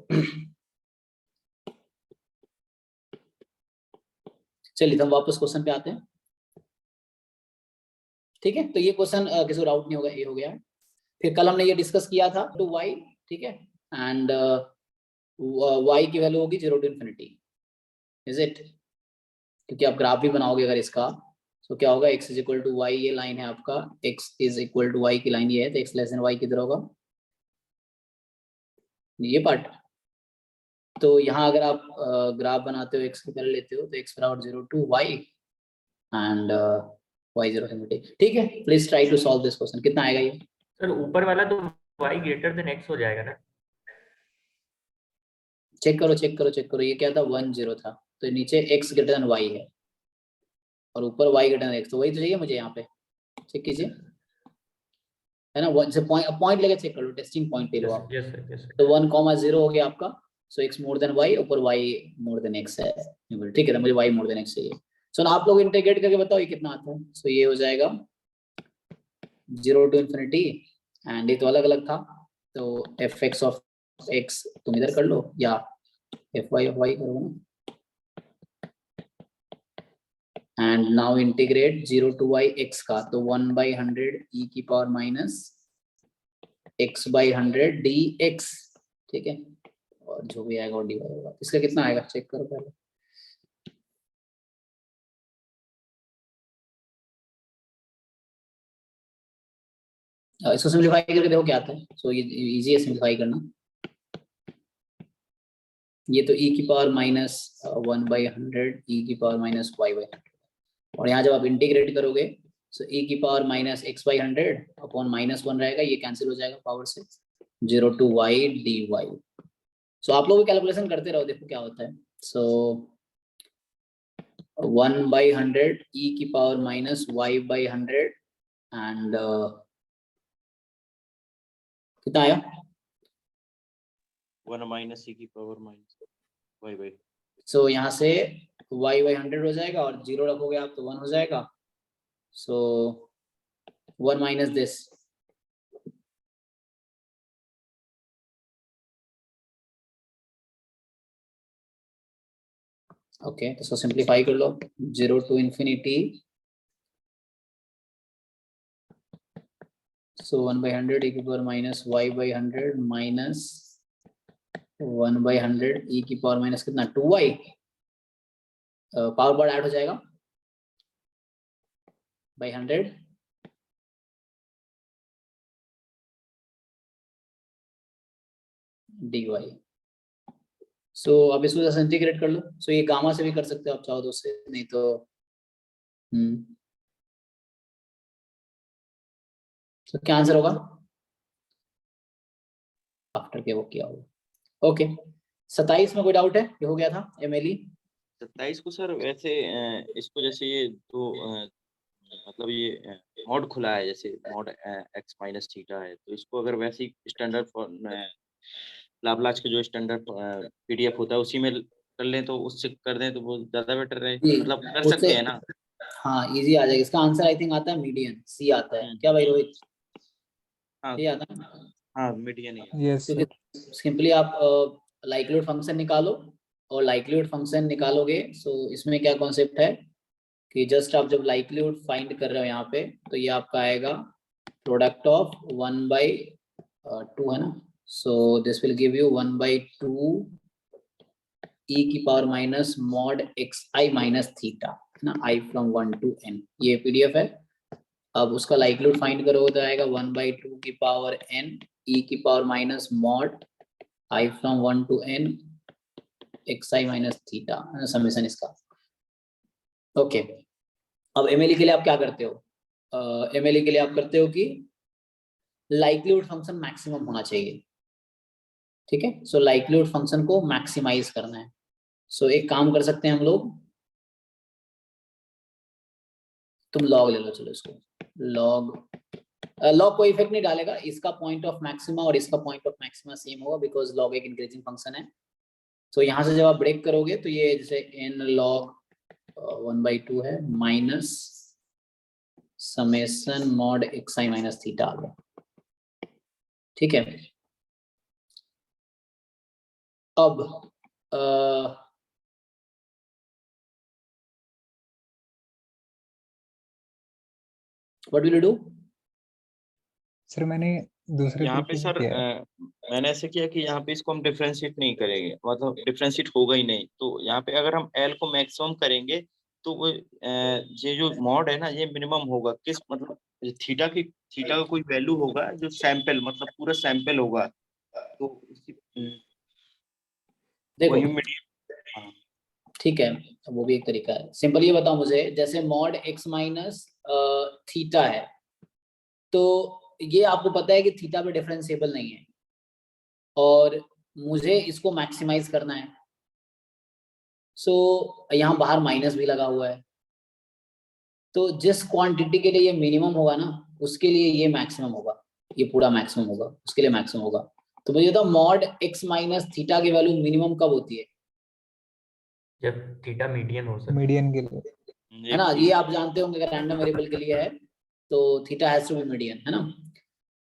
चलिए तो हम वापस क्वेश्चन पे आते हैं। ठीक है, तो ये क्वेश्चन किसी को डाउट नहीं होगा, ये हो गया है। फिर कल हमने ये डिस्कस किया था टू वाई, ठीक है, एंड वाई की वैल्यू होगी 0 to infinity, इज इट? क्योंकि आप ग्राफ भी बनाओगे अगर इसका, तो क्या होगा, x is equal to Y, ये लाइन है आपका, x is equal to Y की लाइन ये है, तो x लेस देन वाई किधर होगा? ये पार्ट। तो यहाँ अगर आप ग्राफ बनाते हो, x की वैल्यू लेते हो, तो x बराबर 0 to y and y 0 to infinity। ठीक है, please try to solve this question. कितना आएगा ये? सर ऊपर वाला तो y ग्रेटर देन x हो जाएगा ना? चेक करो चेक करो चेक करो, ये क्या था, 1 0 था, तो नीचे x ग्रेटर देन y है और ऊपर y ग्रेटर देन x, तो वही तो चाहिए मुझे यहाँ पे। चेक कीजिए, है ना, पॉइंट लेके चेक कर लो, टेस्टिंग पॉइंट ले लो आप। Yes sir, yes sir. तो 1,0 हो गया आपका, सो x मोर देन y, ऊपर y मोर देन x है। ठीक है, तो मुझे y मोर देन x चाहिए। सो आप लोग इंटीग्रेट करके बताओ ये कितना आता है। सो ये हो जाएगा 0 to infinity, एंड ये तो अलग अलग था, तो fx of x तुम इधर कर लो, या fy of y करो ना, and now integrate 0 to y x का, तो 1/100 e की पावर माइनस x/100 dx। ठीक है, और जो भी आएगा वो dy होगा। इसका कितना आएगा चेक करो पहले। इसको सिंपलीफाई करके देखो क्या आता है। सो ये इजी है सिंपलीफाई करना। ये तो e की पावर माइनस 1/100 e की पावर माइनस y/100, और यहाँ जब आप इंटीग्रेट करोगे तो e की पावर माइनस x/100 अपॉन -1 रहेगा, ये कैंसिल हो जाएगा पावर से, 0 to y dy। सो आप लोग भी कैलकुलेशन करते रहो, देखो क्या होता है। सो 1/100 e की पावर माइनस y/100 एंड कितना आया? 1 minus e की पावर माइनस y by। सो यहाँ से y/100 हो जाएगा, और 0 रखोगे आप तो 1 हो जाएगा। सो 1 माइनस दिस, ओके, तो इसको सिंपलीफाई कर लो, 0 to infinity, सो 1/100 e की power minus y/100 minus 1/100 e की पावर माइनस कितना 2y, पावर वर्ड ऐड हो जाएगा by 100 dy। सो अब इसको जैसे इंटीग्रेट कर लो। सो ये गामा से भी कर सकते हो आप चाहो तो, उससे नहीं तो तो क्या आंसर होगा आफ्टर के वो किया होगा। ओके 27 में कोई डाउट है? ये हो गया था एमएलई। 27 को सर वैसे इसको जैसे ये तो मतलब ये मॉड खुला है, जैसे मॉड x माइनस थीटा है, तो इसको अगर वैसे ही स्टैंडर्ड लाप्लास के जो स्टैंडर्ड पीडीएफ होता है उसी में कर लें, तो उससे कर दें तो वो ज्यादा बेटर रहे, मतलब कर सकते हैं ना। हाँ इजी आ जाएगा। इसका आंसर आई थिंक आता है मीडियन, सी आता है क्या भाई रोहित? हाँ ये आता है। हाँ मीडियन ही। Yes sir. सिंपली आप लाइक्लीहुड फंक्शन निकालो, और लाइक्लीहुड फंक्शन निकालोगे सो इसमें क्या कॉन्सेप्ट है कि जस्ट आप जब लाइक्लीहुड फाइंड कर रहे हो यहाँ पे, तो ये आपका आएगा प्रोडक्ट ऑफ 1/2 है ना। So this will give you 1/2 e की power minus mod xi minus theta है ना, i फ्रॉम 1 to n। ये पीडीएफ है। अब उसका लाइक्लीहुड फाइंड करोगे तो आएगा 1/2 की पावर n e की power minus mod i from 1 to n xi minus theta summation इसका। ओके अब एमएलई के लिए आप क्या करते हो? एमएलई के लिए आप करते हो कि लाइक्लीहुड फंक्शन मैक्सिमम होना चाहिए, ठीक है। सो लाइक्लीहुड फंक्शन को मैक्सिमाइज करना है। सो एक काम कर सकते हैं हम लोग, तुम लॉग ले लो, चलो इसको लॉग कोई इफेक्ट नहीं डालेगा, इसका पॉइंट ऑफ मैक्सिमा और इसका पॉइंट ऑफ मैक्सिमा सेम होगा बिकॉज लॉग एक इंक्रीजिंग फंक्शन है। तो यहाँ से जब आप ब्रेक करोगे तो ये जैसे n लॉग 1/2 है minus summation mod xi minus theta आ गया, ठीक है। अब what will you do? Sir मैंने दूसरे यहाँ पे तरीके से सर किया है। मैंने ऐसे किया कि यहाँ पे इसको हम डिफरेंशिएट नहीं करेंगे, मतलब डिफरेंशिएट होगा ही नहीं। तो यहाँ पे अगर हम एल को मैक्सिमम करेंगे तो वो ये जो मॉड है ना ये मिनिमम होगा, किस मतलब थीटा का कोई वैल्यू होगा जो सैंपल मतलब पूरा सैंपल होगा, तो देखो वही मीडियम। ठीक है, वो भी एक तरीका है। सिंपल ये बताओ मुझे, जैसे मॉड x माइनस थीटा है, तो ये आपको पता है कि थीटा पे डिफरेंशिएबल नहीं है और मुझे इसको मैक्सिमाइज करना है। सो यहाँ बाहर माइनस भी लगा हुआ है, तो जिस क्वांटिटी के लिए ये मिनिमम होगा ना उसके लिए ये मैक्सिमम होगा, ये पूरा मैक्सिमम होगा, उसके लिए मैक्सिमम होगा। तो मुझे तो मॉड x माइनस थीटा की वैल्यू मिनिमम कब होती है? जब थीटा मीडियन हो सर। मीडियन के लिए। है ना, ये आप जानते होंगे अगर रैंडम वेरिएबल के लिए है तो theta has to be median, है ना।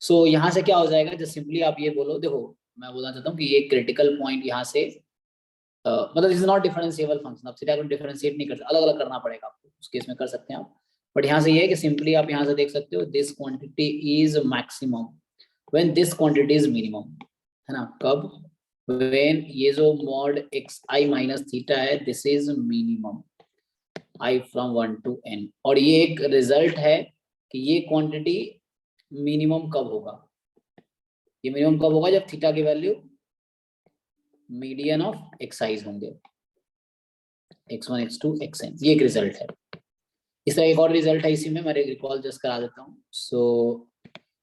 सो यहाँ से क्या हो जाएगा, जस्ट सिंपली आप ये बोलो, देखो मैं बोलना चाहता हूँ कि ये क्रिटिकल पॉइंट यहाँ से मतलब इज नॉट डिफरेंशिएबल फंक्शन, आप थीटा को डिफरेंशिएट नहीं कर सकते, अलग अलग करना पड़ेगा आपको, उस केस में कर सकते हैं आप। बट यहाँ से ये है कि सिंपली आप यहाँ से देख सकते हो this quantity is maximum when this quantity is minimum, है ना। कब? व्हेन ये जो मॉड xi माइनस थीटा है this is minimum i from 1 to n। और ये एक रिजल्ट है कि ये क्वांटिटी मिनिमम कब होगा, ये मिनिमम कब होगा जब थीटा की वैल्यू मीडियन ऑफ xi's होंगे, x1 x2 xn। ये एक रिजल्ट है। इसका एक और रिजल्ट है इसी में, मैं रिकॉल जस्ट करा देता हूँ। सो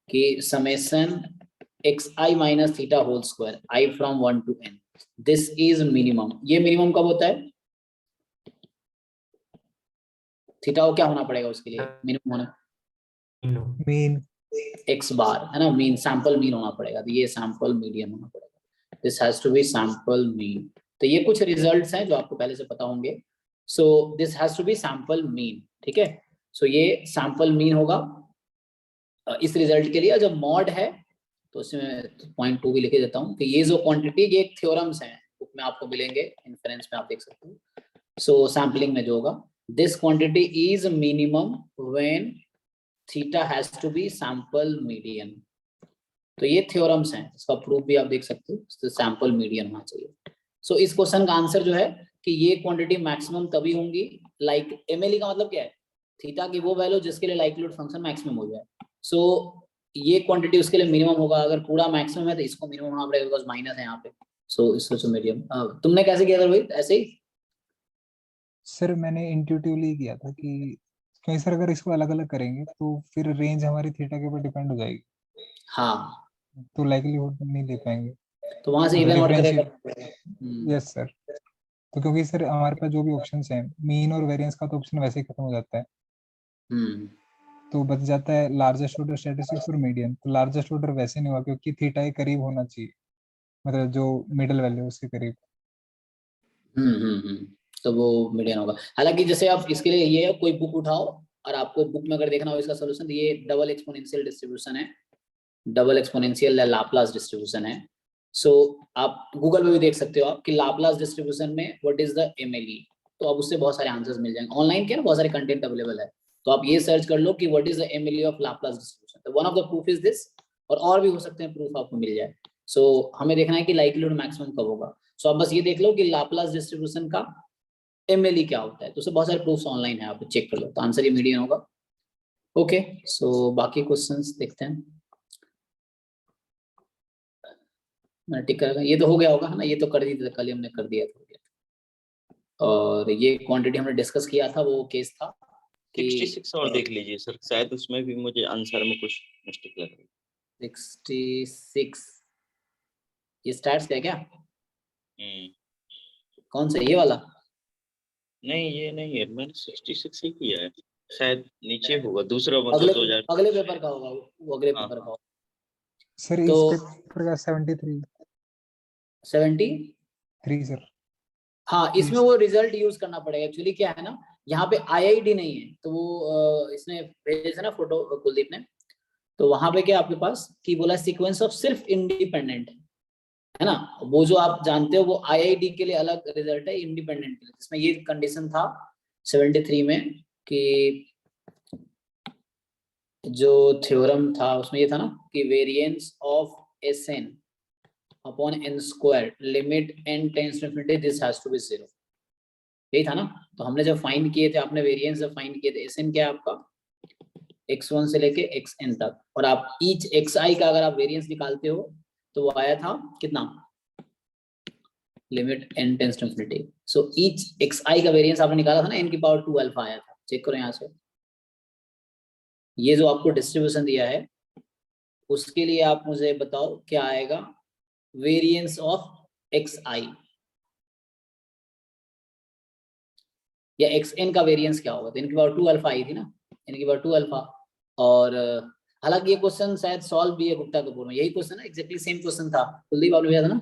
कि summation xi minus theta whole square i from 1 to n this is minimum. ये मिनिमम कब होता है? थीटा को क्या होना पड़ेगा उसके लिए मिनिमम होना? मीन x बार, है ना, मीन सैंपल मीन होना पड़ेगा, तो ये सैंपल मीडियन होना पड़ेगा, this has to be sample mean. तो ये कुछ रिजल्ट्स हैं जो आपको पहले से पता होंगे। So this has to be sample mean, ठीक है। सो ये सैंपल मीन होगा इस रिजल्ट के लिए। जब मॉड है तो इसमें पॉइंट 2 भी लिखे देता हूँ कि ये जो क्वांटिटी, ये एक थ्योरम्स हैं बुक में आपको मिलेंगे, इन्फरेंस में आप देख सकते हो। सो सैम्पलिंग में जो होगा, this quantity is minimum when theta has to be sample median, तो ये थ्योरम्स हैं, इसका प्रूफ भी आप देख सकते हो, तो सैंपल मीडियन होना चाहिए। सो इस क्वेश्चन का आंसर जो है कि ये क्वांटिटी मैक्सिमम तभी होंगी, लाइक एमएलई का मतलब क्या है, थीटा की वो वैल्यू जिसके लिए लाइक्लीहुड फंक्शन मैक्सिमम हो जाए। सो ये क्वांटिटी उसके लिए मिनिमम होगा, अगर पूरा मैक्सिमम है तो इसको मिनिमम होना पड़ेगा बिकॉज माइनस है यहाँ पे। सो इसको मीडियम। तुमने कैसे किया था रोहित, ऐसे ही? सर मैंने इंट्यूटिवली किया था कि क्योंकि सर अगर इसको अलग अलग करेंगे तो फिर रेंज हमारी थीटा के ऊपर डिपेंड हो जाएगी, हाँ, तो लाइकलीहुड नहीं ले पाएंगे। तो वहां से मतलब इवन ऑर्डर डिफरेंशिएट, करेगा। Yes sir. तो क्योंकि सर हमारे पास जो भी ऑप्शंस हैं, मीन और वेरिएंस का तो ऑप्शन वैसे ही खत्म हो जाता है, हम्म तो बच जाता है लार्जेस्ट ऑर्डर स्टैटिस्टिक्स और मीडियन। तो लार्जेस्ट ऑर्डर वैसे नहीं हुआ क्योंकि थीटा के करीब होना चाहिए, मतलब जो मिडिल वैल्यू उसके करीब। हम्म। तो वो मीडियन होगा। हालांकि जैसे आप इसके लिए ये है, कोई बुक उठाओ और आपको बुक में अगर देखना हो इसका सोल्यूशन, ये डबल एक्सपोनेंशियल डिस्ट्रीब्यूशन है, डबल एक्सपोनेंशियल लाप्लास डिस्ट्रीब्यूशन है। सो आप गूगल पे भी देख सकते हो आप कि लाप्लास डिस्ट्रीब्यूशन में व्हाट इज द एमएलई, तो अब उससे बहुत सारे आंसर्स मिल जाएंगे ऑनलाइन, क्या बहुत सारे कंटेंट अवेलेबल है, तो आप ये सर्च कर लो कि what is the MLE of Laplace distribution, तो one of the proof is this, और भी हो सकते हैं प्रूफ आपको मिल जाए। सो हमें देखना है कि लाइक्लीहुड मैक्सिमम कब होगा। सो आप बस ये देख लो कि लाप्लास डिस्ट्रीब्यूशन का एमएलई क्या होता है, तो उससे बहुत सारे प्रूफ्स ऑनलाइन है, आप चेक कर लो, तो आंसर ये मीडियन होगा। ओके, सो बाकी क्वेश्चंस देखते हैं। मैं टिक करेगा, ये तो हो गया होगा है ना, ये तो कर दी थी कल ही हमने कर दिया था। और ये क्वांटिटी हमने डिस्कस किया था, वो केस था कि 66 और देख लीजिए सर, शायद उसमें भी मुझे आंसर में कुछ मिस्टेक लग रही है। 66 ये स्टैट्स का है क्या, हम्म, कौन सा, ये वाला? नहीं ये नहीं है, मैंने 66 ही किया है, शायद नीचे होगा दूसरा, अगले मतलब 2000। अगले पेपर का होगा वो अगले हाँ पेपर का हाँ, होगा। सर तो इस पेपर का 73 73, सर। हाँ इसमें वो रिजल्ट यूज करना पड़ेगा। एक्चुअली क्या है ना, यहाँ पे आईआईडी नहीं है, तो वो इसने भेजा ना फोटो कुलदीप ने, तो वहां पे क्या आपके पास की बोला सीक्वेंस ऑफ सिर्फ इंडिपेंडेंट है ना, वो जो आप जानते हो वो आईआईडी के लिए अलग रिजल्ट है, इंडिपेंडेंट के लिए, जिसमें ये कंडीशन था 73 में कि जो थ्योरम था उसमें ये था ना कि variance of S N upon N square limit N tends to infinity this has to be 0, यही था ना। तो हमने जब फाइंड किए थे, आपने वेरिएंस जब फाइंड किए थे, एस एन क्या है आपका x1 से लेके xn तक, और आप ईच xi का अगर आप वेरिएंस निकालते हो तो वो आया था कितना, limit n tends to infinity. So each xi का वेरिएंस आपने निकाला था ना, n की पावर 2 अल्फा आया था, चेक करो यहाँ से, ये जो आपको डिस्ट्रीब्यूशन दिया है उसके लिए आप मुझे बताओ क्या आएगा वेरिएंस ऑफ xi या xn का वेरिएंस क्या होगा, तो n की पावर 2 अल्फा आई थी ना, n की पावर 2 अल्फा। और हालांकि ये क्वेश्चन शायद सॉल्व भी है गुप्ता कपूर में, यही क्वेश्चन है, एग्जैक्टली सेम क्वेश्चन था, कुलदीप आपने भेजा था ना,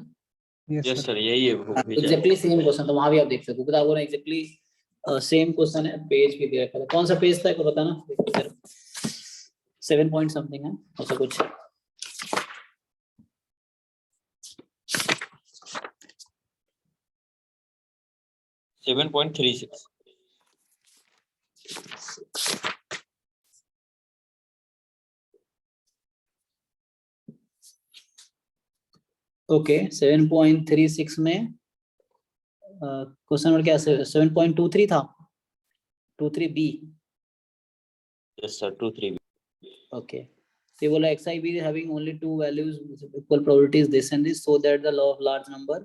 यस यस सर। सर यही है, वो भेजा है। एग्जैक्टली सेम क्वेश्चन, तो वहां भी आप देख सकते हो गुप्ता कपूर ने एग्जैक्टली सेम क्वेश्चन है, पेज भी दे रखा था, कौन सा पेज था एक बताना, 7 पॉइंट समथिंग है ऐसा कुछ। 7.36। ओके 7.36 में क्वेश्चन नंबर क्या 7.23 था, 23B। Yes sir 23। Okay, so बोला xib is having only two values with equal probabilities this and this, so that the law of large number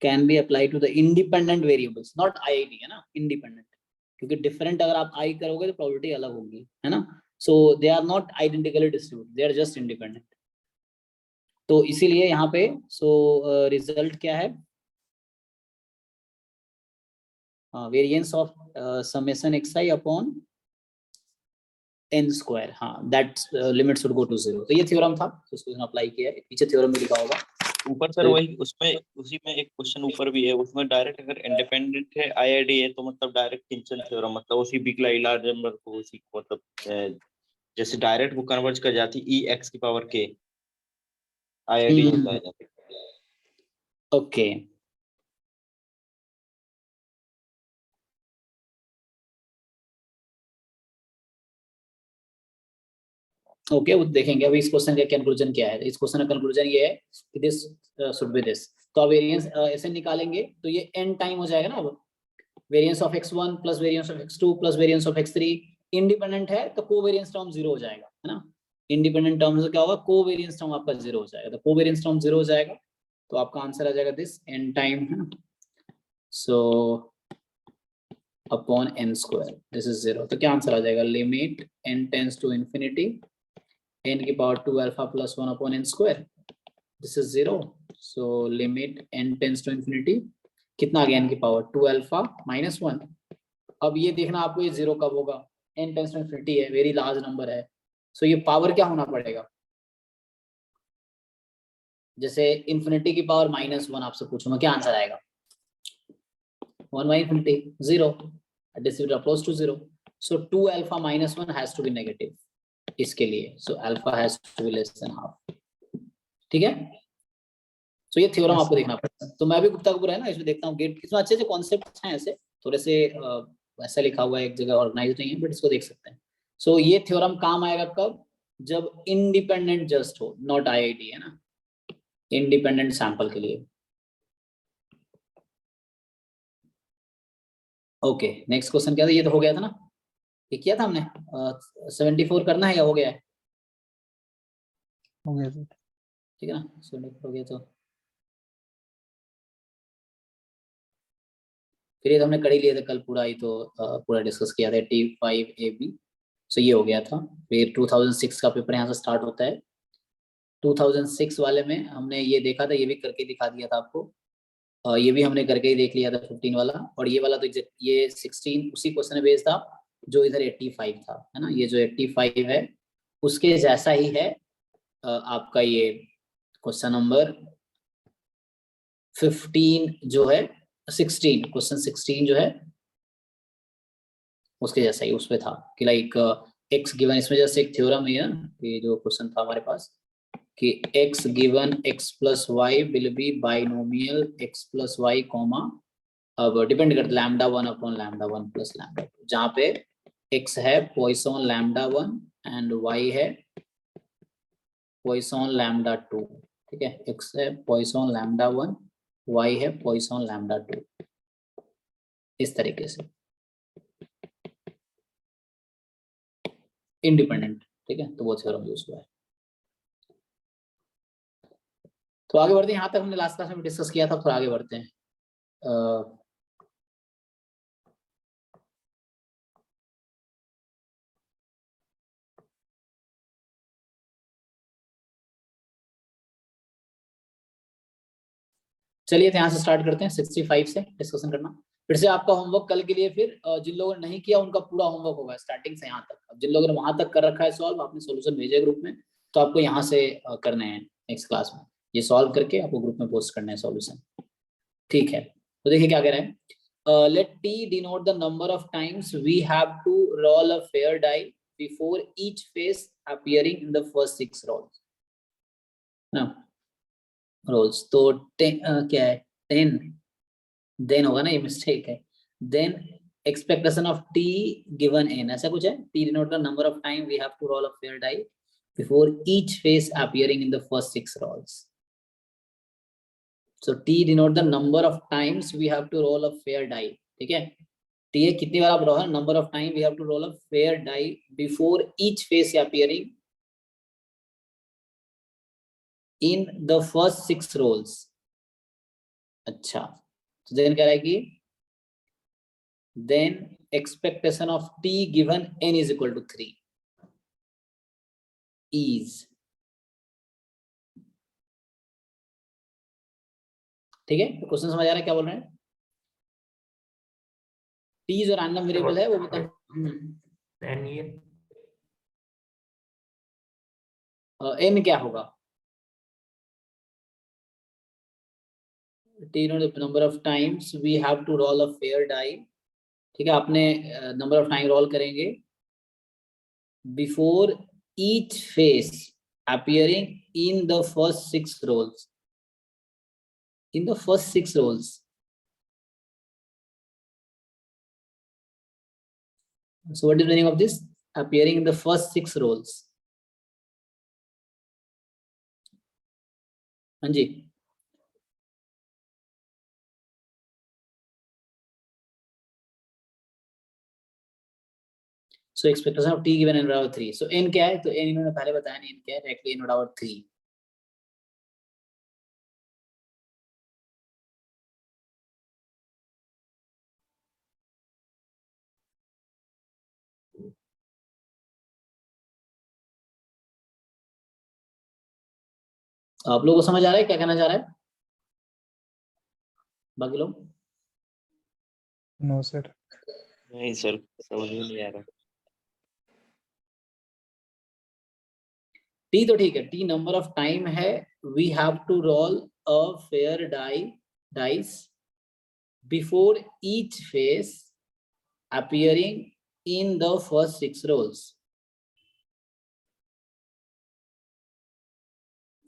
can be applied to the independent variables, not IID है ना, independent, क्योंकि different अगर आप I करोगे तो probability अलग होगी है ना, so they are not identically distributed, they are just independent। तो इसीलिए यहाँ पे so result क्या है, variance of summation xi upon n square, हाँ that limit should go to 0। तो ये थ्योरम था, तो उसको अप्लाई किया है, पीछे थ्योरम भी लिखा होगा। ऊपर सर वही उसमें उसी में एक क्वेश्चन ऊपर भी है, उसमें डायरेक्ट अगर इंडिपेंडेंट है आईआईडी है तो मतलब डायरेक्ट किंचन थ्योरम, मतलब उसी बिग लार्ज नंबर को उसी मतलब जैसे डायरेक्ट वो कन्वर्ज कर जाती ई एक्स की पावर के आईआईडी होता है जाते। ओके ओके वो देखेंगे अभी इस क्वेश्चन का कंक्लूजन क्या है। इस क्वेश्चन का कंक्लूजन ये है कि दिस शुड बी दिस। तो अब वेरिएंस ऐसे निकालेंगे तो ये n टाइम हो जाएगा ना। अब variance of x1 plus variance of x2 plus variance of x3 independent है तो कोवेरिएंस टर्म 0 हो जाएगा, है ना। इंडिपेंडेंट टर्म से क्या होगा, कोवेरिएंस टर्म आपका 0 हो जाएगा। तो कोवेरिएंस टर्म 0 हो जाएगा तो आपका आंसर आ जाएगा दिस n टाइम, है ना। So upon n square this is 0। तो क्या आंसर आ जाएगा, limit n tends to infinity n की power 2 alpha plus 1 upon n square this is 0। So limit n tends to infinity कितना आ गया n की पावर 2 अल्फा माइनस 1। अब ये देखना आपको ये 0 कब होगा, n टेंड्स टू इंफिनिटी है, वेरी लार्ज नंबर है। सो ये पावर क्या होना पड़ेगा, जैसे इंफिनिटी की पावर माइनस 1 आपसे पूछूंगा क्या आंसर आएगा, 1 by infinity 0 this will close to 0। so 2 alpha minus 1 has to be negative इसके लिए। so alpha has to be less than half, ठीक है। so ये थ्योरम Yes, आपको sir. देखना पड़ता है। तो मैं भी गुप्ता कपूर है ना, इसमें देखता हूँ गेट कितना अच्छे से कॉन्सेप्ट हैं, ऐसे थोड़े से वैसा लिखा हुआ है एक जगह ऑर्गेनाइज नहीं है बट इसको देख सकते हैं। so ये थ्योरम काम आएगा कब, जब इंडिपेंडेंट जस्ट हो, नॉट आईआईटी, है ना, इंडिपेंडेंट सैंपल के लिए। ओके नेक्स्ट क्वेश्चन क्या था, ये तो हो गया था ना, ये किया था हमने 74 करना है या हो गया है, हो गया सर। ठीक है ना 74 हो गया। तो फिर ये तो हमने कर ही लिया था कल पूरा ही, तो पूरा डिस्कस किया था T5AB। सो ये हो गया था। फिर 2006 का पेपर यहाँ से स्टार्ट होता है। 2006 वाले में हमने ये देखा था, ये भी करके दिखा दिया था आपको, ये भी हमने करके ही देख लिया था 15 वाला, और ये वाला तो ये 16 उसी क्वेश्चन बेस था जो इधर 85 था, है ना। ये जो 85 है उसके जैसा ही है आपका ये क्वेश्चन नंबर 15 जो है, 16 क्वेश्चन 16 जो है उसके जैसा ही उस पे था कि लाइक x गिवन, इसमें जैसे एक थ्योरम है ना कि जो क्वेश्चन था हमारे पास कि x given x plus Y will be binomial x plus Y comma, अब डिपेंड करता है lambda 1 upon lambda 1 plus lambda 2, जहाँ पे x है पॉइसन लैम्डा 1 एंड y है पॉइसन लैम्डा 2, ठीक है। x है पॉइसन लैम्डा 1, y है पॉइसन लैम्डा 2, इस तरीके से इंडिपेंडेंट, ठीक है। तो वो थ्योरम यूज हुआ है। तो आगे बढ़ते हैं, यहाँ तक हमने लास्ट क्लास में डिस्कस किया था, थोड़ा आगे बढ़ते हैं। चलिए तो यहाँ से स्टार्ट करते हैं 65 से डिस्कशन करना। फिर से आपका होमवर्क कल के लिए, फिर जिन लोगों ने नहीं किया उनका पूरा होमवर्क होगा स्टार्टिंग से यहाँ तक। अब जिन लोगों ने वहां तक कर रखा है सॉल्व, आपने सॉल्यूशन भेजे ग्रुप में, तो आपको यहाँ से करने हैं नेक्स्ट क्लास में, ये सॉल्व करके आपको ग्रुप में पोस्ट करना है सॉल्यूशन, ठीक है। तो देखिए क्या कह रहे हैं, late t denote the number of times we have to roll a fair die before each face appearing in the first 6 rolls ना rolls। तो क्या है 10 देन होगा ना, ये मिस्टेक है। Then expectation of t given n, ऐसा कुछ है। t denote the number of time we have to roll a fair die before each face appearing in the first 6 rolls। so t denote the number of times we have to roll a fair die, ठीक है। t है कितनी बार आप roll, number of time we have to roll a fair die before each face appearing in the first 6 rolls। अच्छा तो then कह रहा है कि then expectation of t given n is equal to 3 is, ठीक है। तो क्वेश्चन समझ आ रहा है क्या बोल रहे हैं। t जो रैंडम वेरिएबल है वो बता एन ये n क्या होगा, t number of times we have to roll a fair die, ठीक है। आपने नंबर ऑफ टाइम रोल करेंगे before each face appearing in the first 6 rolls, in the first 6 rolls। so what is the meaning of this, appearing in the first 6 rolls, हाँ जी, so expectation of T given n बराबर 3, सो n क्या है, तो n इन्होंने पहले बताया नहीं, n क्या है, डायरेक्टली n बराबर 3। आप लोगों को समझ आ रहा है क्या कहना चाह रहा है बाकी लोग? No sir. नहीं सर, समझ में नहीं आ रहा। टी तो ठीक है, टी नंबर ऑफ टाइम है, we have to roll a fair dice before each face appearing in the first 6 rolls।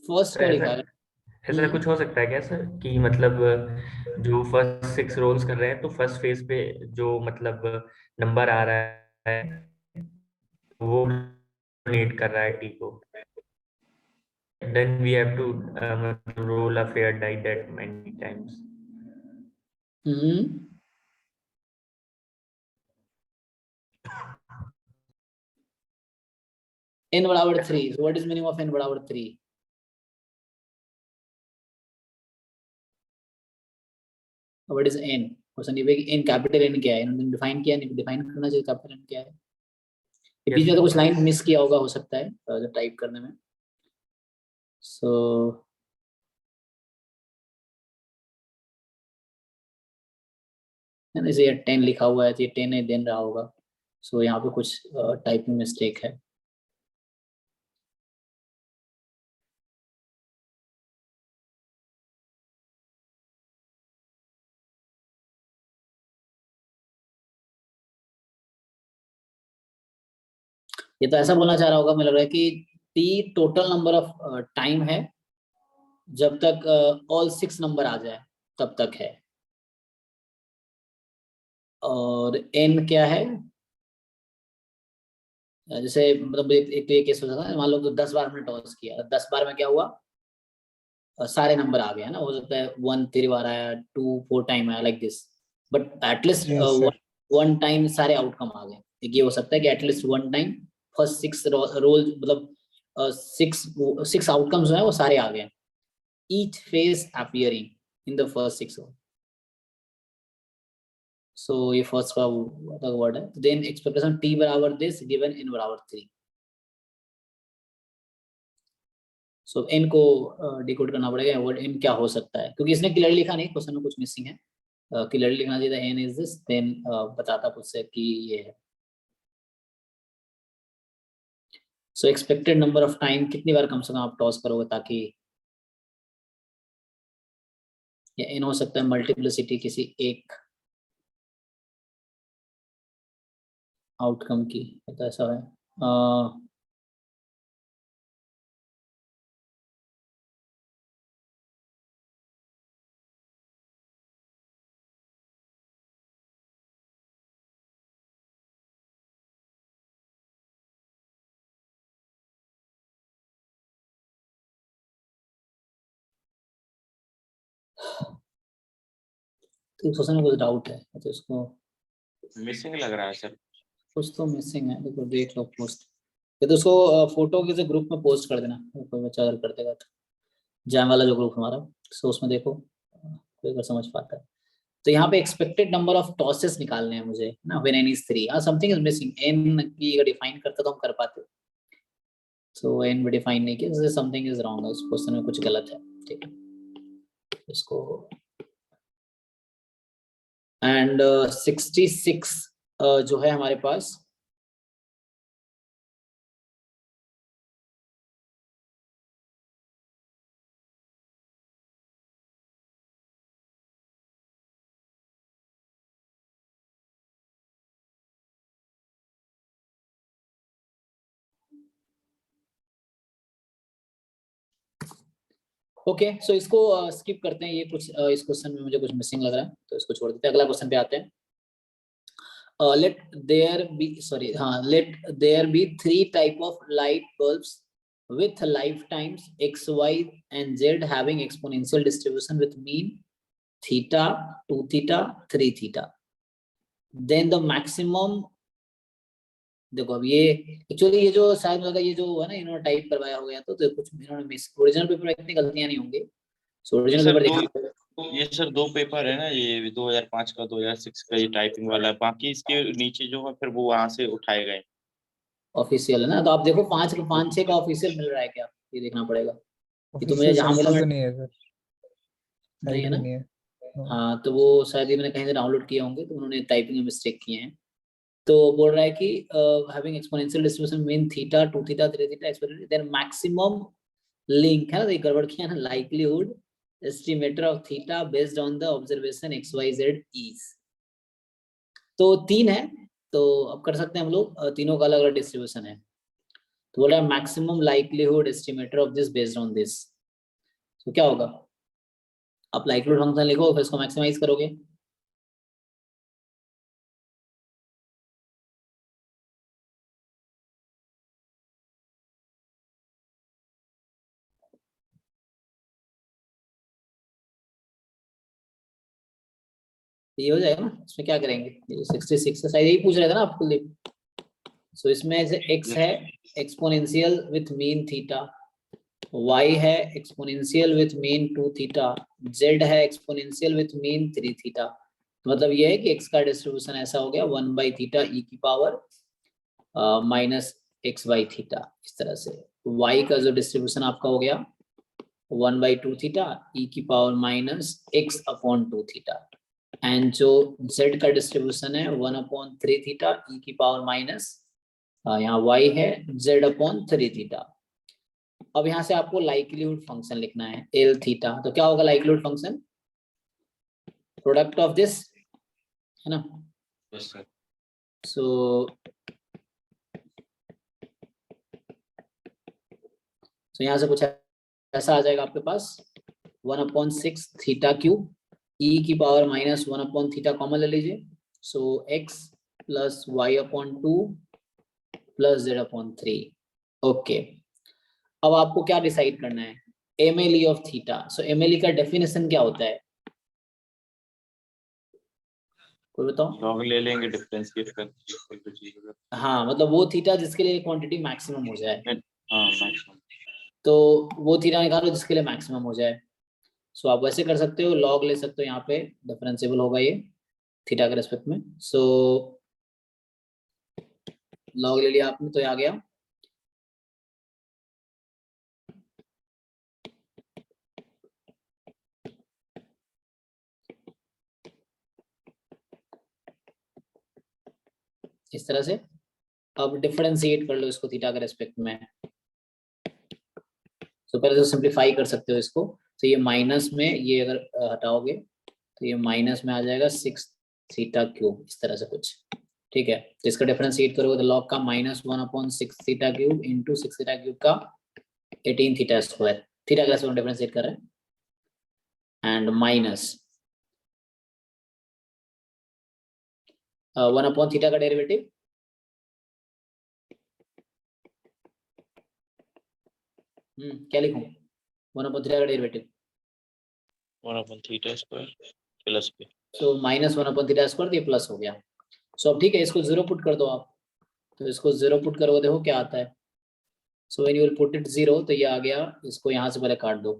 First को लिखा है। ऐसा कुछ हो सकता है क्या सर कि मतलब जो फर्स्ट 6 रोल्स कर रहे हैं तो फर्स्ट फेज पे जो मतलब नंबर आ रहा है वो रीड कर रहा है टी को, then we have to roll a fair die that many times। n बराबर 3, so what is meaning of n बराबर 3? What is n? क्वेश्चन ये है कि n कैपिटल n क्या है, इन्होंने डिफाइन किया नहीं, डिफाइन करना चाहिए कैपिटल n क्या है। Yes, बीच में sir. तो कुछ लाइन मिस किया होगा, हो सकता है जब टाइप करने में। सो जैसे 10 लिखा हुआ है तो ये 10 नहीं देन रहा होगा, सो यहाँ पे कुछ टाइपिंग मिस्टेक है। ये तो ऐसा बोलना चाह रहा होगा, मुझे लग रहा है कि T total number of time है जब तक ऑल 6 नंबर आ जाए तब तक है, और n क्या है, जैसे मतलब एक तो ये केस हो सकता है, मान लो तो 10 बार हमने टॉस किया, 10 बार में क्या हुआ, सारे नंबर आ गए हैं ना, हो सकता है 1 3 बार आया, 2 4 टाइम आया, like this, but at least Yes, sir. One time सारे आउटकम आ गए। एक ये हो सकता है कि at least one time first 6 roll मतलब 6 आउटकम्स जो है वो सारे आ गए, each face appearing in the first 6 roll. So ये फर्स्ट का वर्ड है, देन एक्सपेक्टेशन t बराबर दिस गिवन n बराबर 3। सो n को डिकोड करना पड़ेगा, वर्ड n क्या हो सकता है, क्योंकि इसने क्लियरली लिखा नहीं, क्वेश्चन में कुछ मिसिंग है, क्लियरली लिखना चाहिए था n इज दिस, देन बताता खुद से कि ये है। सो एक्सपेक्टेड नंबर ऑफ टाइम कितनी बार कम से कम आप टॉस करोगे ताकि ये n हो सकता है मल्टीप्लिसिटी किसी एक आउटकम की, तो ऐसा है तो क्वेश्चन में कुछ डाउट है तो इसको मिसिंग लग रहा है सर। कुछ तो मिसिंग है, देखो देख लो पोस्ट, ये तो उसको फोटो किसी ग्रुप में पोस्ट कर देना, कोई बच्चा अगर कर देगा तो, जैम वाला जो ग्रुप हमारा, सो उसमें देखो कोई अगर समझ पाता है। तो यहाँ पे एक्सपेक्टेड नंबर ऑफ टॉसेस निकालने हैं मुझे ना, when n is 3, something is missing, n की अगर डिफाइन करता तो हम कर पाते, सो n भी डिफाइन नहीं किया, समथिंग इज रॉन्ग, इस क्वेश्चन में कुछ गलत है, ठीक है इसको। एंड 66 जो है हमारे पास, ओके सो इसको स्किप करते हैं, ये कुछ इस क्वेश्चन में मुझे कुछ मिसिंग लग रहा है, तो इसको छोड़ देते हैं, अगला क्वेश्चन पे आते हैं। let there be 3 type of light bulbs with lifetimes x, y and z having exponential distribution with mean theta, 2 theta, 3 theta, then the maximum, देखो अब ये एक्चुअली ये जो शायद लगा ये जो है ना इन्होंने टाइप करवाया हो गया तो कुछ इन्होंने मिस, ओरिजिनल पेपर में इतनी गलतियां नहीं होंगी, सो ओरिजिनल सर पेपर दो दिखा। ये सर 2 पेपर है ना, ये 2005 का 2006 का ये टाइपिंग वाला है, बाकी इसके नीचे जो है फिर वो वहां से उठाए गए। ऑफिशियल है ना, तो आप देखो 5 6 का ऑफिशियल मिल रहा है क्या, ये देखना पड़ेगा कि तुम्हें ऑफिशियल जहाँ साइट मिला पे तो नहीं है सर, नहीं है साइट ना। पे नहीं है। हाँ तो वो शायद ही मैंने कहीं से डाउनलोड किए होंगे तो उन्होंने टाइपिंग में मिस्टेक किए हैं। तो बोल रहा है कि having exponential distribution mean theta, 2 theta, 3 theta exponential then maximum link है ना, ये गड़बड़ किया ना, likelihood estimator of theta based on the observation XYZ is. तो 3 है तो अब कर सकते हैं हम लोग, तीनों का अलग अलग डिस्ट्रीब्यूशन है। तो बोल रहा है maximum likelihood estimator of this based on this. तो क्या होगा, आप लाइक्लीहुड फंक्शन लिखो फिर इसको मैक्सिमाइज करोगे। ये हो जाएगा ना, इसमें क्या करेंगे, ये 66 है शायद, यही पूछ रहा था ना आप कुलदीप। सो इसमें से x है exponential with mean theta, y है exponential with mean 2 theta, z है एक्सपोनेंशियल विथ मीन 3 थीटा। मतलब ये है कि x का डिस्ट्रीब्यूशन ऐसा हो गया 1/थीटा e की power minus x by theta, इस तरह से। y का जो डिस्ट्रीब्यूशन आपका हो गया 1/2 थीटा e की power minus x upon 2 theta, and जो z का डिस्ट्रीब्यूशन है 1/3 थीटा e की पावर माइनस, यहाँ y है z अपॉन 3 थीटा। अब यहाँ से आपको लाइक्लीहुड फंक्शन लिखना है L थीटा, तो क्या होगा likelihood function, product of this है ना। Yes sir. सो यहाँ से कुछ ऐसा आ जाएगा आपके पास 1/6 थीटा क्यूब e की पावर माइनस 1/थीटा कॉमन ले लीजिए, so x plus Y upon 2 plus z upon 3। Okay, अब आपको क्या डिसाइड करना है, MLE ऑफ थीटा। सो MLE का डेफिनेशन क्या होता है, कोई बताओ। लॉग ले लेंगे डिफरेंशिएट कर। हाँ मतलब वो थीटा जिसके लिए क्वांटिटी मैक्सिमम हो जाए, हाँ मैक्सिमम। तो वो थीटा निकालो जिसके लिए मैक्सिमम हो जाए। सो आप वैसे कर सकते हो, लॉग ले सकते हो, यहाँ पे डिफरेंशिएबल होगा ये थीटा के रेस्पेक्ट में। सो लॉग ले लिया आपने तो ये आ गया इस तरह से। अब डिफरेंशिएट कर लो इसको थीटा के रेस्पेक्ट में। तो पहले तो सिंप्लीफाई कर सकते हो इसको, तो ये माइनस में ये अगर हटाओगे तो ये माइनस में आ जाएगा 6 थीटा क्यूब, इस तरह से कुछ, ठीक है। तो इसका डिफरेंशिएट करोगे तो लॉग का -1/6 theta cube into 6 theta cube का 18 थीटा स्क्वायर, थीटा का स्क्वायर डिफरेंशिएट कर रहे हैं, एंड माइनस 1/थीटा का डेरिवेटिव क्या लिखूं, 1/थीटा का डेरिवेटिव 1/थीटा स्क्वायर प्लस पे, सो -1/थीटा स्क्वायर, ये प्लस हो गया। सो अब ठीक है, इसको 0 पुट कर दो आप, तो इसको 0 पुट करोगे देखो क्या आता है। So when you will put it 0 तो ये आ गया, इसको यहाँ से पहले काट दो,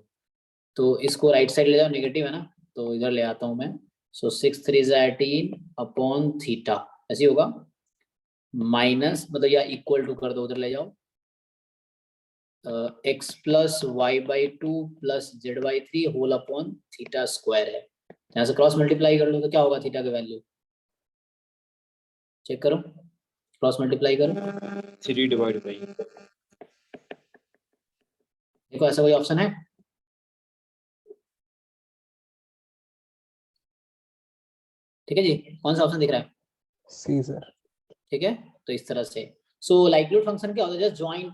तो इसको राइट साइड ले जाओ, नेगेटिव है ना तो इधर ले आता हूँ मैं। सो 6 3 18 अपॉन थीटा ऐसे होगा, माइनस मतलब या इक्वल टू कर दो, उधर ले जाओ, x plus Y by 2 plus Z by 3 whole upon theta square है। यहाँ से क्रॉस मल्टीप्लाई कर लो तो क्या होगा थीटा का वैल्यू, चेक करो, क्रॉस मल्टीप्लाई करो, 3 डिवाइड बाई, देखो ऐसा कोई ऑप्शन है, ठीक है जी, कौन सा ऑप्शन दिख रहा है, सी सर। ठीक है। तो इस तरह से सो लाइक्लीहुड फंक्शन क्या होता है, जस्ट जॉइंट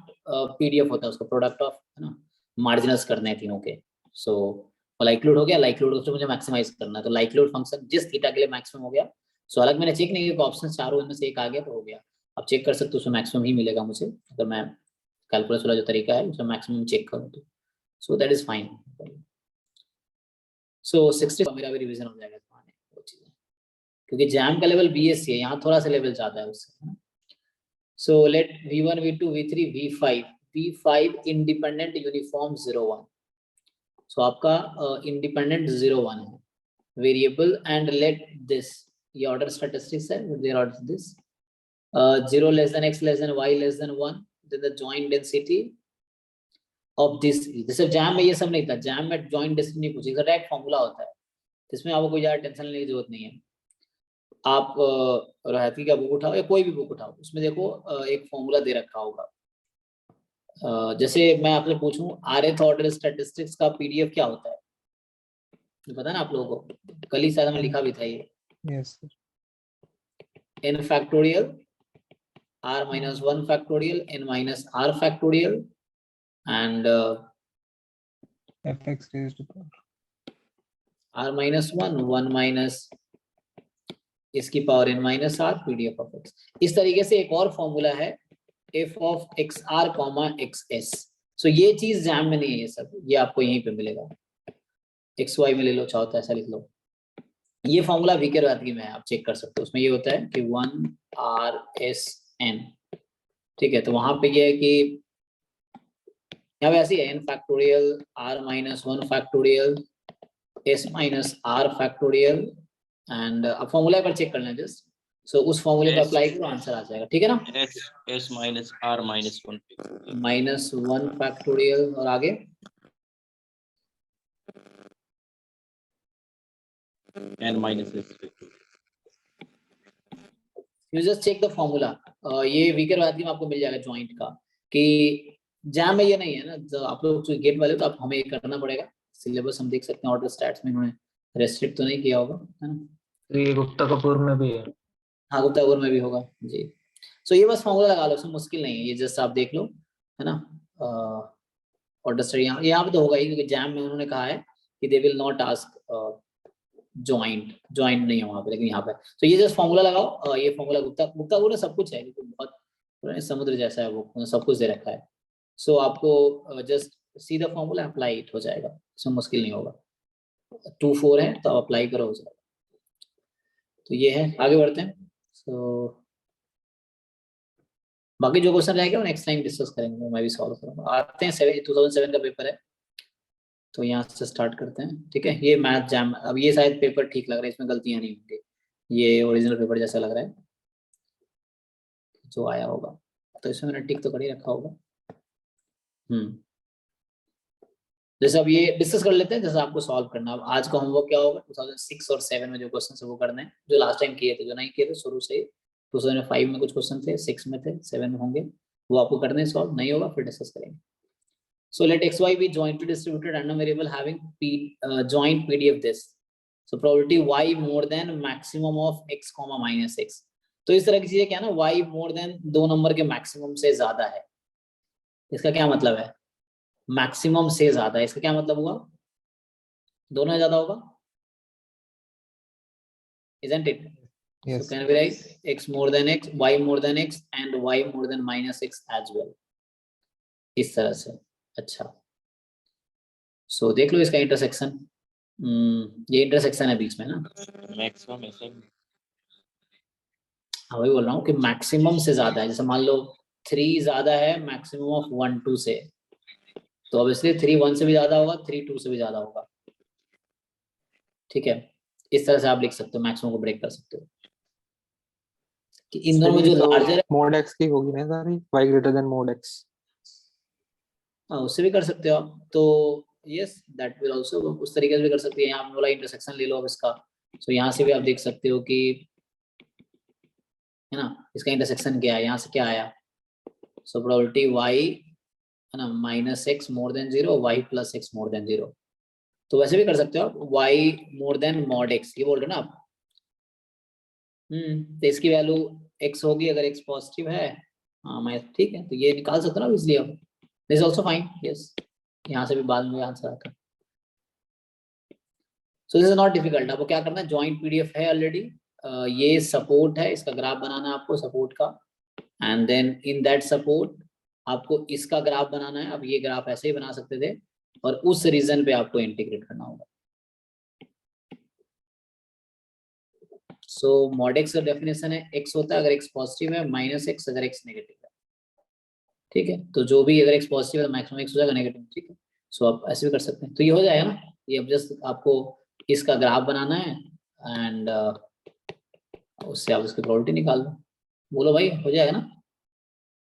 पीडीएफ होता है उसका, प्रोडक्ट ऑफ है ना, मार्जिनल्स करने हैं तीनों के। सो लाइक्लीहुड हो गया, लाइक्लीहुड को मुझे मैक्सिमाइज करना है, तो लाइक्लीहुड फंक्शन जिस थीटा के लिए मैक्सिमम हो गया। सो अलग मैंने चेक नहीं किया, ऑप्शन चारों में से एक आ गया तो हो गया। आप चेक कर सकते हो उसमें मैक्सिमम ही मिलेगा मुझे, अगर मैं कैलकुलस वाला जो तरीका है उसमें मैक्सिमम चेक करो तो सो दैट इज फाइन। सो 60 मेरा भी रिवीजन हो जाएगा तुम्हारे वो चीजें, क्योंकि जैम का लेवल बीएससी है, यहाँ थोड़ा सा लेवल ज्यादा है उससे। So let v1 v2 v3 v5 independent uniform 0 1। So आपका इंडिपेंडेंट 0 1 है वेरिएबल एंड लेट दिस, ये ऑर्डर स्टैटिस्टिक्स है, there order this 0 less than x less than y less than 1, then the joint density of this। जैसे jam में ये सब नहीं था, जैम में जॉइंट डेंसिटी नहीं पूछी, डायरेक्ट फॉर्मूला होता है, इसमें आपको कोई ज्यादा टेंशन लेने की जरूरत नहीं है। आप रहती का बुक उठाओ या कोई भी बुक उठाओ, उसमें देखो एक फॉर्मूला दे रखा होगा। जैसे मैं आपसे पूछूं rth ऑर्डर स्टैटिस्टिक्स का पीडीएफ क्या होता है, पता है ना आप लोगों को, कल ही शायद हमने लिखा भी था ये। Yes sir. n factorial r minus 1 factorial n minus r factorial and fx raised to power r minus 1 1 minus इसकी power n minus r pdf of x। इस तरीके से एक और फॉर्मूला है f of xr comma xs। सो ये चीज jam में नहीं है, ये सब ये आपको यहीं पे मिलेगा, xy में ले लो चाहो तो ऐसा लिख लो। ये फॉर्मूला वीके रादगी में है, आप चेक कर सकते हो, उसमें ये होता है कि 1 r s n, ठीक है। तो वहां पे ये है कि यहाँ पे ऐसी है n factorial r minus 1 factorial s minus r factorial and अब फॉर्मूला पर चेक करना है जस्ट। सो उस फॉर्मूले पे अप्लाई करो, आंसर आ जाएगा, ठीक है ना। s minus r minus 1 minus 1 factorial और आगे n minus s। You just check the formula. ये वीकर वादगी में आपको मिल जाएगा जॉइंट का, कि जैम में ये नहीं है ना, तो आप लोग जो गेट वाले तो आप हमें ये करना पड़ेगा। सिलेबस हम देख सकते हैं, ऑर्डर स्टैट्स में इन्होंने रेस्ट्रिक्ट तो नहीं किया होगा, है ना। ये गुप्ता कपूर में भी है। हाँ गुप्तापुर में भी होगा जी। सो ये बस फॉर्मूला लगा लो, उसमें मुश्किल नहीं है, ये जस्ट आप देख लो, है ना। ऑर्डर स्टडी यहाँ पे तो होगा ही, क्योंकि जैम में उन्होंने कहा है कि they will not ask joint नहीं है वहाँ पे, लेकिन यहाँ पे तो ये जस्ट फॉर्मूला लगाओ। ये फॉर्मूला गुप्तापुर में सब कुछ है, क्योंकि बहुत पुराने समुद्र जैसा है वो, सब कुछ दे रखा है। सो आपको just see the formula, apply it हो जाएगा, इसमें मुश्किल नहीं होगा। 2 4 है तो अप्लाई करो, हो जाएगा। तो ये है, आगे बढ़ते हैं। सो बाकी जो क्वेश्चन रहेगा वो नेक्स्ट टाइम डिस्कस करेंगे, मैं भी सॉल्व करूंगा। आते हैं 2007 का पेपर है, तो यहाँ से स्टार्ट करते हैं, ठीक है। ये मैथ जैम, अब ये शायद पेपर ठीक लग रहा है, इसमें गलतियां नहीं होंगी, ये ओरिजिनल पेपर जैसा लग रहा है जो आया होगा, तो इसमें मैंने टिक तो कर ही रखा होगा। जैसे अब ये डिस्कस कर लेते हैं, जैसे आपको सॉल्व करना। अब आज का होमवर्क क्या होगा, 2006 और 7 में जो क्वेश्चन है वो करने हैं, जो लास्ट टाइम किए थे, जो नहीं किए थे शुरू से ही। 2005 में कुछ क्वेश्चन थे, 6 में थे, 7 में होंगे, वो आपको करने सॉल्व, नहीं होगा फिर डिस्कस करेंगे। So let xy be jointly distributed random variable having joint PDF this. So probability y more than maximum of x comma minus x. तो इस तरह की चीजें क्या है ना, y more than 2 नंबर के मैक्सिमम से ज्यादा है, इसका क्या मतलब है, मैक्सिमम से ज्यादा है, इसका क्या मतलब हुआ, दोनों ज्यादा होगा, isn't it? Yes. So can we write x more than x, y more than x and y more than minus x as well, इस तरह से। अच्छा, सो देख लो इसका इंटरसेक्शन, ये इंटरसेक्शन है बीच में ना, मैक्सिमम ऐसे। हाँ वही बोल रहा हूँ कि मैक्सिमम से ज्यादा है। जैसे मान लो 3 ज्यादा है मैक्सिमम ऑफ 1 2 से, तो ऑब्वियसली 3 1 से भी ज्यादा होगा, 3 2 से भी ज्यादा होगा, ठीक है। इस तरह से आप लिख सकते हो, मैक्सिमम को ब्रेक कर सकते हो कि इन दोनों में जो लार्जर है, mod x की होगी ना सारी, y greater than mod x। हाँ उससे भी कर सकते हो आप, तो यस दैट विल आल्सो, उस तरीके से भी कर सकते हैं। यहाँ वाला इंटरसेक्शन ले लो अब इसका, तो यहाँ से भी आप देख सकते हो कि, है ना, इसका इंटरसेक्शन क्या है, यहाँ से क्या आया। सो प्रोबेबिलिटी y, है ना, minus x more than 0, y plus x more than 0। तो वैसे भी कर सकते हो आप, y more than mod x, ये बोल रहे हो ना आप। तो इसकी वैल्यू x होगी अगर x पॉजिटिव है, हाँ मैं ठीक है, तो ये निकाल सकते हो ना इसलिए। अब दिस आल्सो फाइन, यस, यहाँ से भी बाद में आंसर आता है। So this is not difficult. आपको क्या करना है, जॉइंट पीडीएफ है ऑलरेडी, ये सपोर्ट है, इसका ग्राफ बनाना है आपको सपोर्ट का, and then in that support आपको इसका ग्राफ बनाना है। अब ये ग्राफ ऐसे ही बना सकते थे और उस रीजन पे आपको इंटीग्रेट करना होगा। सो मॉड एक्स का डेफिनेशन है x होता है अगर x पॉजिटिव है, माइनस x अगर x नेगेटिव है। ठीक है, तो जो भी अगर x पॉजिटिव है तो मैक्सिमम x हो जाएगा नेगेटिव। ठीक है, सो आप ऐसे भी कर सकते हैं, तो ये हो जाएगा ना। ये अब जस्ट आपको इसका ग्राफ बनाना है एंड उससे आप इसकी प्रोबेबिलिटी निकाल दो। बोलो भाई, हो जाएगा ना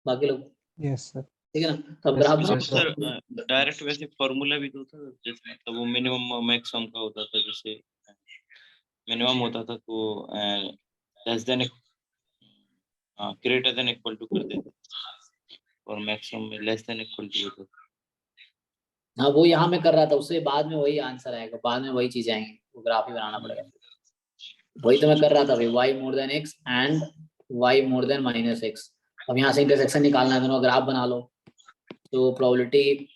बाकी लोग? Yes sir. ठीक है ना, तो अब Yes, ग्राफ yes, बनाओ। sir. सर डायरेक्ट वैसे फॉर्मूला भी तो था, जैसे मतलब वो मिनिमम मैक्सिमम का होता था, जैसे मिनिमम होता था तो less than greater than equal to कर देते और मैक्सिमम में लेस देन इक्वल टू होता था। हाँ, वो यहाँ में कर रहा था, उससे बाद में वही आंसर आएगा, बाद में वही चीजें आएंगी, वो ग्राफ ही बनाना पड़ेगा। वही तो मैं कर रहा था भाई, y more than x and y more than minus x। अब यहाँ से इंटरसेक्शन निकालना है, दोनों ग्राफ बना लो। तो probability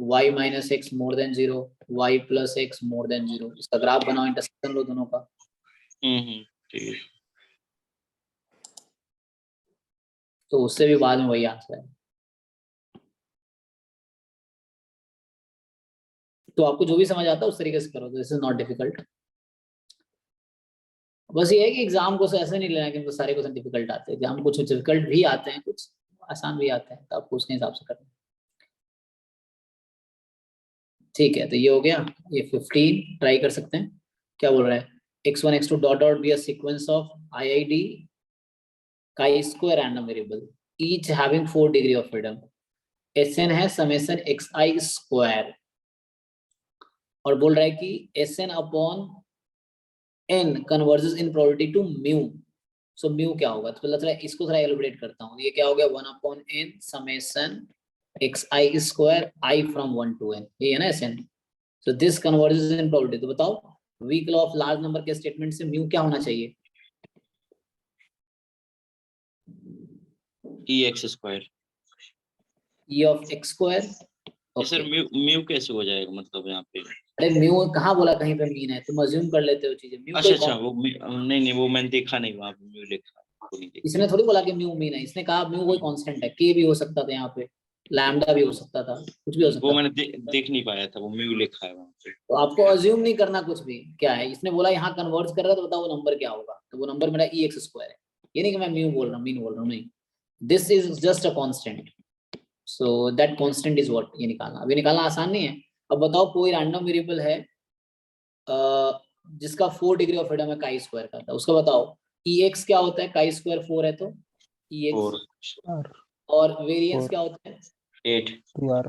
y minus x more than 0, y plus x more than 0, इसका ग्राफ बनाओ, इंटरसेक्शन लो दोनों का। ठीक है। तो उससे भी बाद में वही आंसर है। तो आपको जो भी समझ आता है उस तरीके से करो, दिस इज नॉट डिफिकल्ट। बस ये है कि एग्जाम को ऐसे नहीं लेना कि उनको सारे क्वेश्चन डिफिकल्ट आते हैं। एग्जाम कुछ डिफिकल्ट भी आते हैं, कुछ आसान भी आते हैं, तो आपको उसके हिसाब से करना है। ठीक है, तो ये हो गया। ये 15 ट्राई कर सकते हैं। क्या बोल रहा है? x1 x2 dot dot B a sequence of IID chi-square random variable each having 4 degree of freedom. Sn है समेशन xi स्क्वायर और बोल रहा है कि Sn upon n converges in probability to mu. So mu क्या होगा? तो पहले थोड़ा इसको थोड़ा एलिब्रेट करता हूँ। ये क्या हो गया? 1 upon n summation xi square i from 1 to n, ये है ना Sn। So this converges in probability. तो बताओ weak law of large number के स्टेटमेंट से म्यू क्या होना चाहिए? EX square. e of x square. Sir mu कैसे हो जाएगा मतलब यहाँ पे? अरे म्यू कहाँ बोला कहीं पे मीन है, तुम अज्यूम कर लेते हो चीजें। म्यू कोई अच्छा वो नहीं वो मैंने देखा नहीं, वहाँ पे म्यू लिखा वो नहीं देखा। इसने थोड़ी बोला कि म्यू मीन है, इसने कहा म्यू कोई कांस्टेंट है, के भी हो सकता था यहाँ पे, लैम्डा भी हो सकता था, कुछ भी हो सकता वो था। मैंने देख नहीं पाया था, वो म्यू लिखा है वहाँ पे। तो आपको अज्यूम नहीं करना कुछ भी। क्या है, इसने बोला यहाँ कन्वर्ट कर रहा है, तो बताओ वो नंबर क्या होगा? तो वो नंबर मेरा EX स्क्वायर है। ये नहीं कि मैं म्यू बोल रहा हूँ, मीन बोल रहा हूँ, नहीं। This is just a constant, so that constant is what. ये निकालना, अभी निकालना आसान नहीं है। अब बताओ कोई रैंडम वेरिएबल है जिसका 4 डिग्री ऑफ फ्रीडम है काई स्क्वायर का, था उसका बताओ EX क्या होता है? काई स्क्वायर 4 है तो EX, 4 और वेरिएंस 4 क्या होता है? 8 2r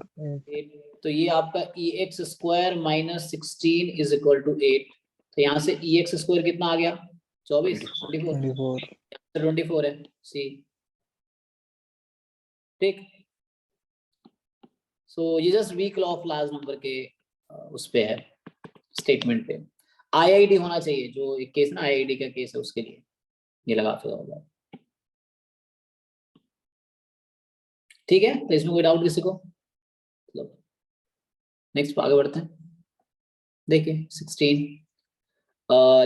8। तो ये आपका EX square minus 16 is equal to 8। तो यहाँ से EX स्क्वायर कितना आ गया? 24, 24, 24 24 है सी। ठीक, सो ये just weak law of large number के उस पे है, स्टेटमेंट पे। IID होना चाहिए, जो एक केस ना IID का केस है उसके लिए ये लगा होगा। ठीक है, तो इसमें कोई डाउट किसी को? मतलब नेक्स्ट आगे बढ़ते हैं। देखिए 16,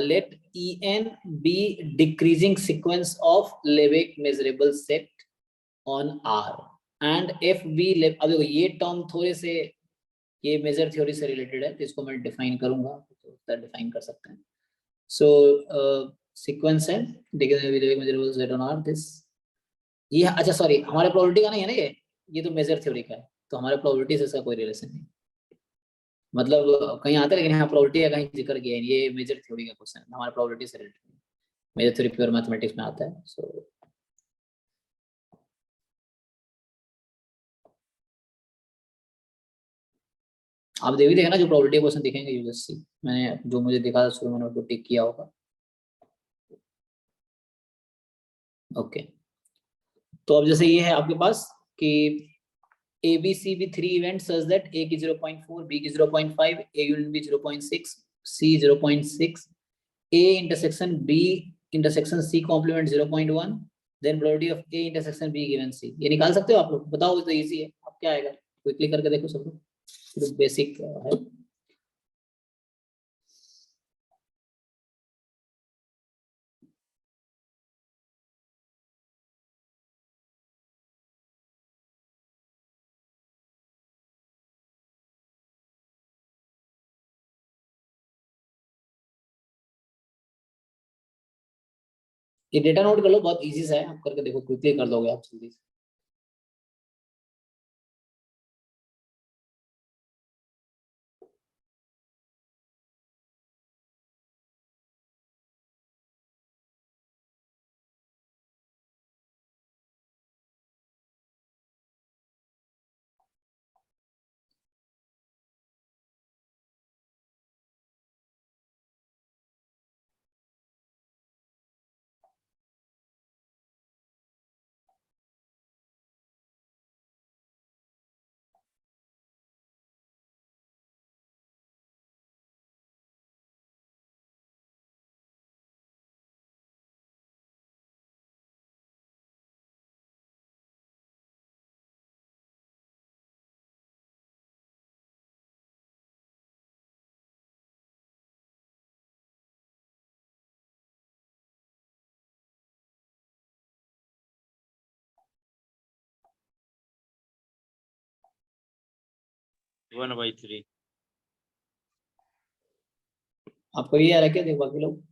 let En be decreasing sequence of Lebesgue measurable set on R and f be अब देखो ये टर्म थोड़े से ये मेजर थ्योरी से रिलेटेड है, तो इसको मैं डिफाइन करूंगा, तो डिफाइन कर सकते हैं। सो सीक्वेंस है Lebesgue measurable set on R this, ये अच्छा सॉरी हमारे प्रोबेबिलिटी का नहीं है ना, ये तो मेजर थ्योरी का है, तो हमारे प्रोबेबिलिटी से इसका कोई रिलेशन नहीं। मतलब कहीं आता है लेकिन यहाँ प्रोबेबिलिटी का कहीं जिक्र किया है, ये मेजर थ्योरी का क्वेश्चन है, हमारा प्रोबेबिलिटी से related. Major theory pure mathematics में आता है। सो आप देख भी देखना जो प्रोबेबिलिटी क्वेश्चन दिखेंगे यू जस्ट सी। मैंने जो मुझे दिखा था शुरू में उसको टिक किया होगा। ओके, तो अब जैसे ये है आपके पास कि ABC be 3 events such that A की 0.4, B की 0.5, A union B 0.6, C 0.6, A intersection B intersection C complement 0.1, then probability of A intersection B given C। ये निकाल सकते हो आप लोग? बताओ, तो इजी है। अब क्या आएगा? क्विकली करके देखो सब लोग, बेसिक है। ये डेटा नोट कर लो, बहुत इजी सा है, आप करके देखो, क्विकली कर दोगे आप जल्दी से। One by three. आपको ये आ रहा है क्या, देखो बाकी लोग?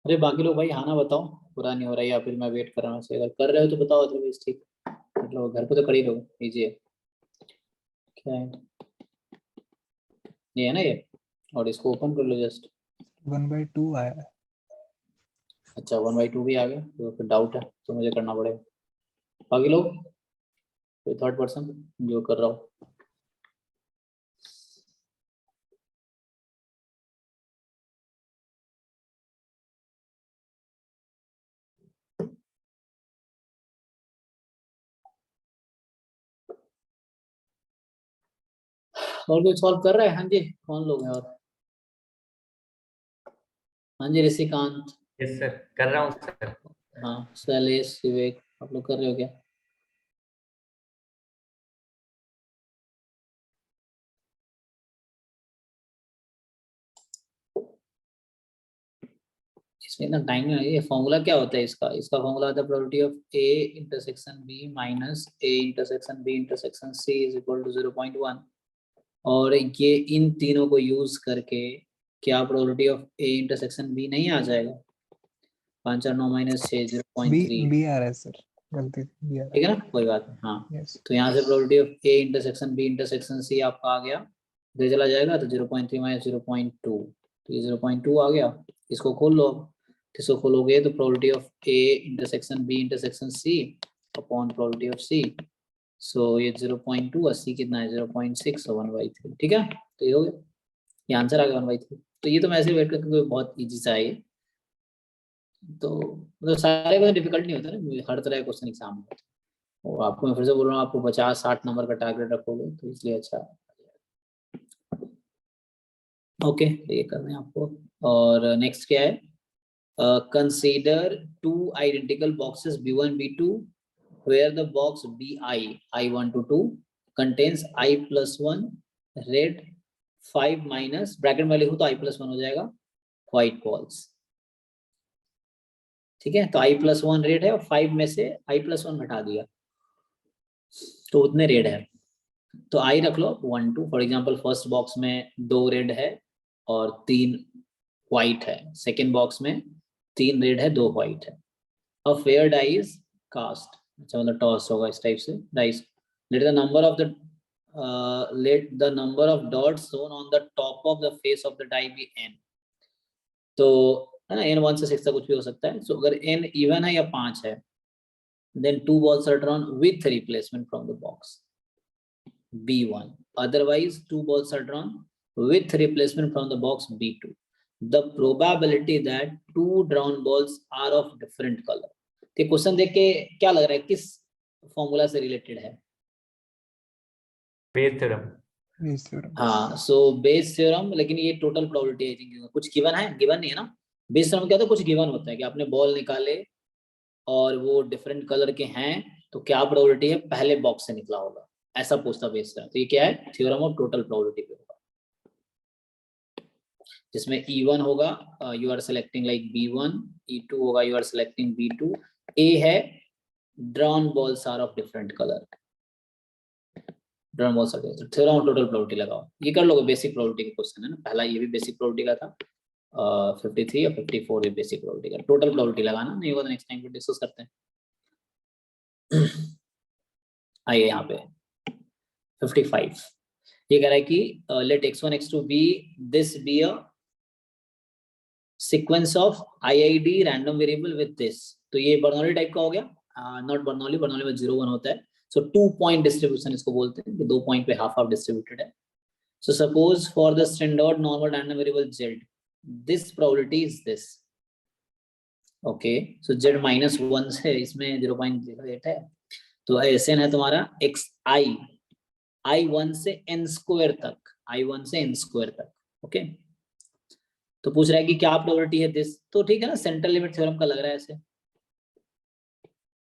अरे बाकी लोग भाई हाँ ना बताओ, पूरा नहीं हो रहा है या फिर मैं वेट कर रहा हूँ? अगर कर रहे हो तो बताओ, अदरवाइज ठीक, मतलब घर पे तो कर ही लो, इजी है। क्या है ये, है ना ये, और इसको ओपन कर लो जस्ट। 1/2 आया है। अच्छा 1/2 भी आ गया, तो फिर डाउट है तो मुझे करना पड़ेगा। बाकी लोग कोई थर्ड पर्सन जो कर रहा हो? और कोई सॉल्व कर रहा है? हाँ जी, कौन लोग हैं और? हाँ जी, ऋषिकांत। यस सर, कर रहा हूँ सर। हाँ शैलेश, विवेक, आप लोग कर रहे हो क्या? इसमें ना टाइम नहीं, ये फॉर्मूला क्या होता है इसका? इसका फॉर्मूला होता है probability of A intersection B minus A intersection B intersection C is equal to 0.1। और ये इन तीनों को यूज करके क्या probability of A intersection B नहीं आ जाएगा? 5 और 9 माइनस 6 बी 0.3। बी आ रहा है सर, गलती बी आ रहा ठीक है ना, कोई बात नहीं। हाँ है। यस तो यहाँ से probability of A intersection B intersection C आपका आ गया, इधर चला जाएगा तो 0.3 माइनस 0.2, तो ये 0.2 आ गया। इसको खोल लो, इसको खोलोगे तो probability of A intersection B intersection C upon probability of C, so ये 0.2 और सी कितना है 0.6 और 1/3। ठीक है, तो ये हो गया, ये आंसर आ गया 1/3। तो ये तो मैं ऐसे वेट करके, बहुत इजी सा है ये तो, मतलब सारे क्वेश्चन डिफिकल्ट नहीं होता ना, हर तरह का क्वेश्चन एग्जाम में। और आपको मैं फिर से बोल रहा हूँ, आपको 50-60 नंबर का टारगेट रखोगे तो इसलिए अच्छा। ओके, ये करना है आपको। और नेक्स्ट क्या है? Consider two identical boxes B1 B2 where the box I1 to 2 contains I+1 red 5 minus bracket में लिखूं तो I+1 हो जाएगा white balls। ठीक है, तो I+1 रेड है और 5 में से I+1 घटा दिया तो उतने रेड है, तो आई रख लो 1 2। फॉर एग्जांपल फर्स्ट बॉक्स में 2 रेड है और 3 व्हाइट है, सेकेंड बॉक्स में 3 रेड है 2 व्हाइट है। A fair die is cast, अच्छा मतलब टॉस होगा इस टाइप से dice. Let the number of the dots shown on the top of the face of the die be n। तो है ना, n 1 से 6 तक कुछ भी हो सकता है। सो अगर n इवन है या 5 है, then 2 balls are drawn with replacement from the box B1, otherwise 2 balls are drawn with replacement from the box B2. The probability that 2 drawn balls are of different color। तो question देख के क्या लग रहा है, किस फॉर्मूला से related है? Bayes theorem. Bayes theorem. हाँ, सो बेस थ्योरम, लेकिन ये टोटल प्रोबेबिलिटी आई थिंक कुछ गिवन है, गिवन नहीं है ना। बेस थ्योरम क्या होता है, कुछ गिवन होता है कि आपने बॉल निकाले और वो डिफरेंट कलर के हैं, तो क्या प्रोबेबिलिटी है पहले बॉक्स से निकला होगा, ऐसा पूछता बेस थ्योरम। तो ये क्या है, थ्योरम ऑफ टोटल प्रोबेबिलिटी पे होगा, जिसमें E1 होगा you are selecting like B1, E2 होगा you are selecting B2, A है drawn balls are of different colour, drawn balls are theorem of total probability लगाओ। ये कर लोगे, बेसिक प्रोबेबिलिटी का क्वेश्चन है ना, पहला ये भी बेसिक प्रोबेबिलिटी का था, 53 या 54 भी बेसिक प्रोबेबिलिटी का। टोटल प्रोबेबिलिटी लगाना नहीं होगा तो नेक्स्ट टाइम डिस्कस करते हैं। आइए यहाँ पे 55 ये कह रहा है कि let x1 x2 be this be a sequence of IID random variable with this. तो ये बर्नौली टाइप का हो गया, नॉट बर्नौली, बर्नौली में 0 1 होता है। सो 2 पॉइंट डिस्ट्रीब्यूशन इसको बोलते हैं कि 2 पॉइंट पे हाफ हाफ डिस्ट्रीब्यूटेड है। So suppose for the standard normal random variable z this probability is this. Okay, so z -1 से इसमें 0.08 है, तो Sn है तुम्हारा xi i1 से n स्क्वायर तक, i1 से n स्क्वायर तक। ओके, तो पूछ रहा है कि क्या प्रोबेबिलिटी है दिस, तो ठीक है ना, सेंट्रल लिमिट थ्योरम का लग रहा है ऐसे।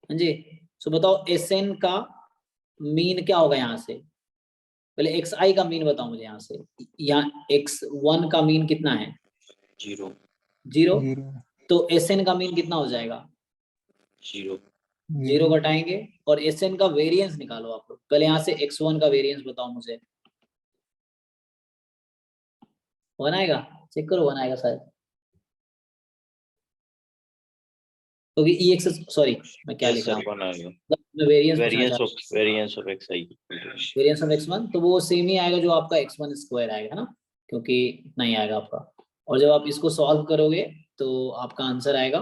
हाँ जी, सो बताओ Sn का मीन क्या होगा यहाँ से, पहले xi का मीन बताओ मुझे यहाँ से। यहाँ x1 का मीन कितना है, 0 0, 0 तो Sn का मीन कितना हो जाएगा, 0 0 घटाएंगे और Sn का वेरिएंस निकालो आप लोग। पहले यहाँ से x1 का वेरिएंस बताओ मुझे, 1 आएगा, चेक करो 1 आएगा शायद, क्योंकि EX, सॉरी मैं क्या यस लिख रहा सर हूँ, 1 आएगा। वेरिएंस पूछना चाह रहा हूँ, variance of xi variance of x1, तो वो सेम ही आएगा जो आपका x1 स्क्वायर आएगा, है ना, क्योंकि इतना ही आएगा आपका। और जब आप इसको सॉल्व करोगे तो आपका आंसर आएगा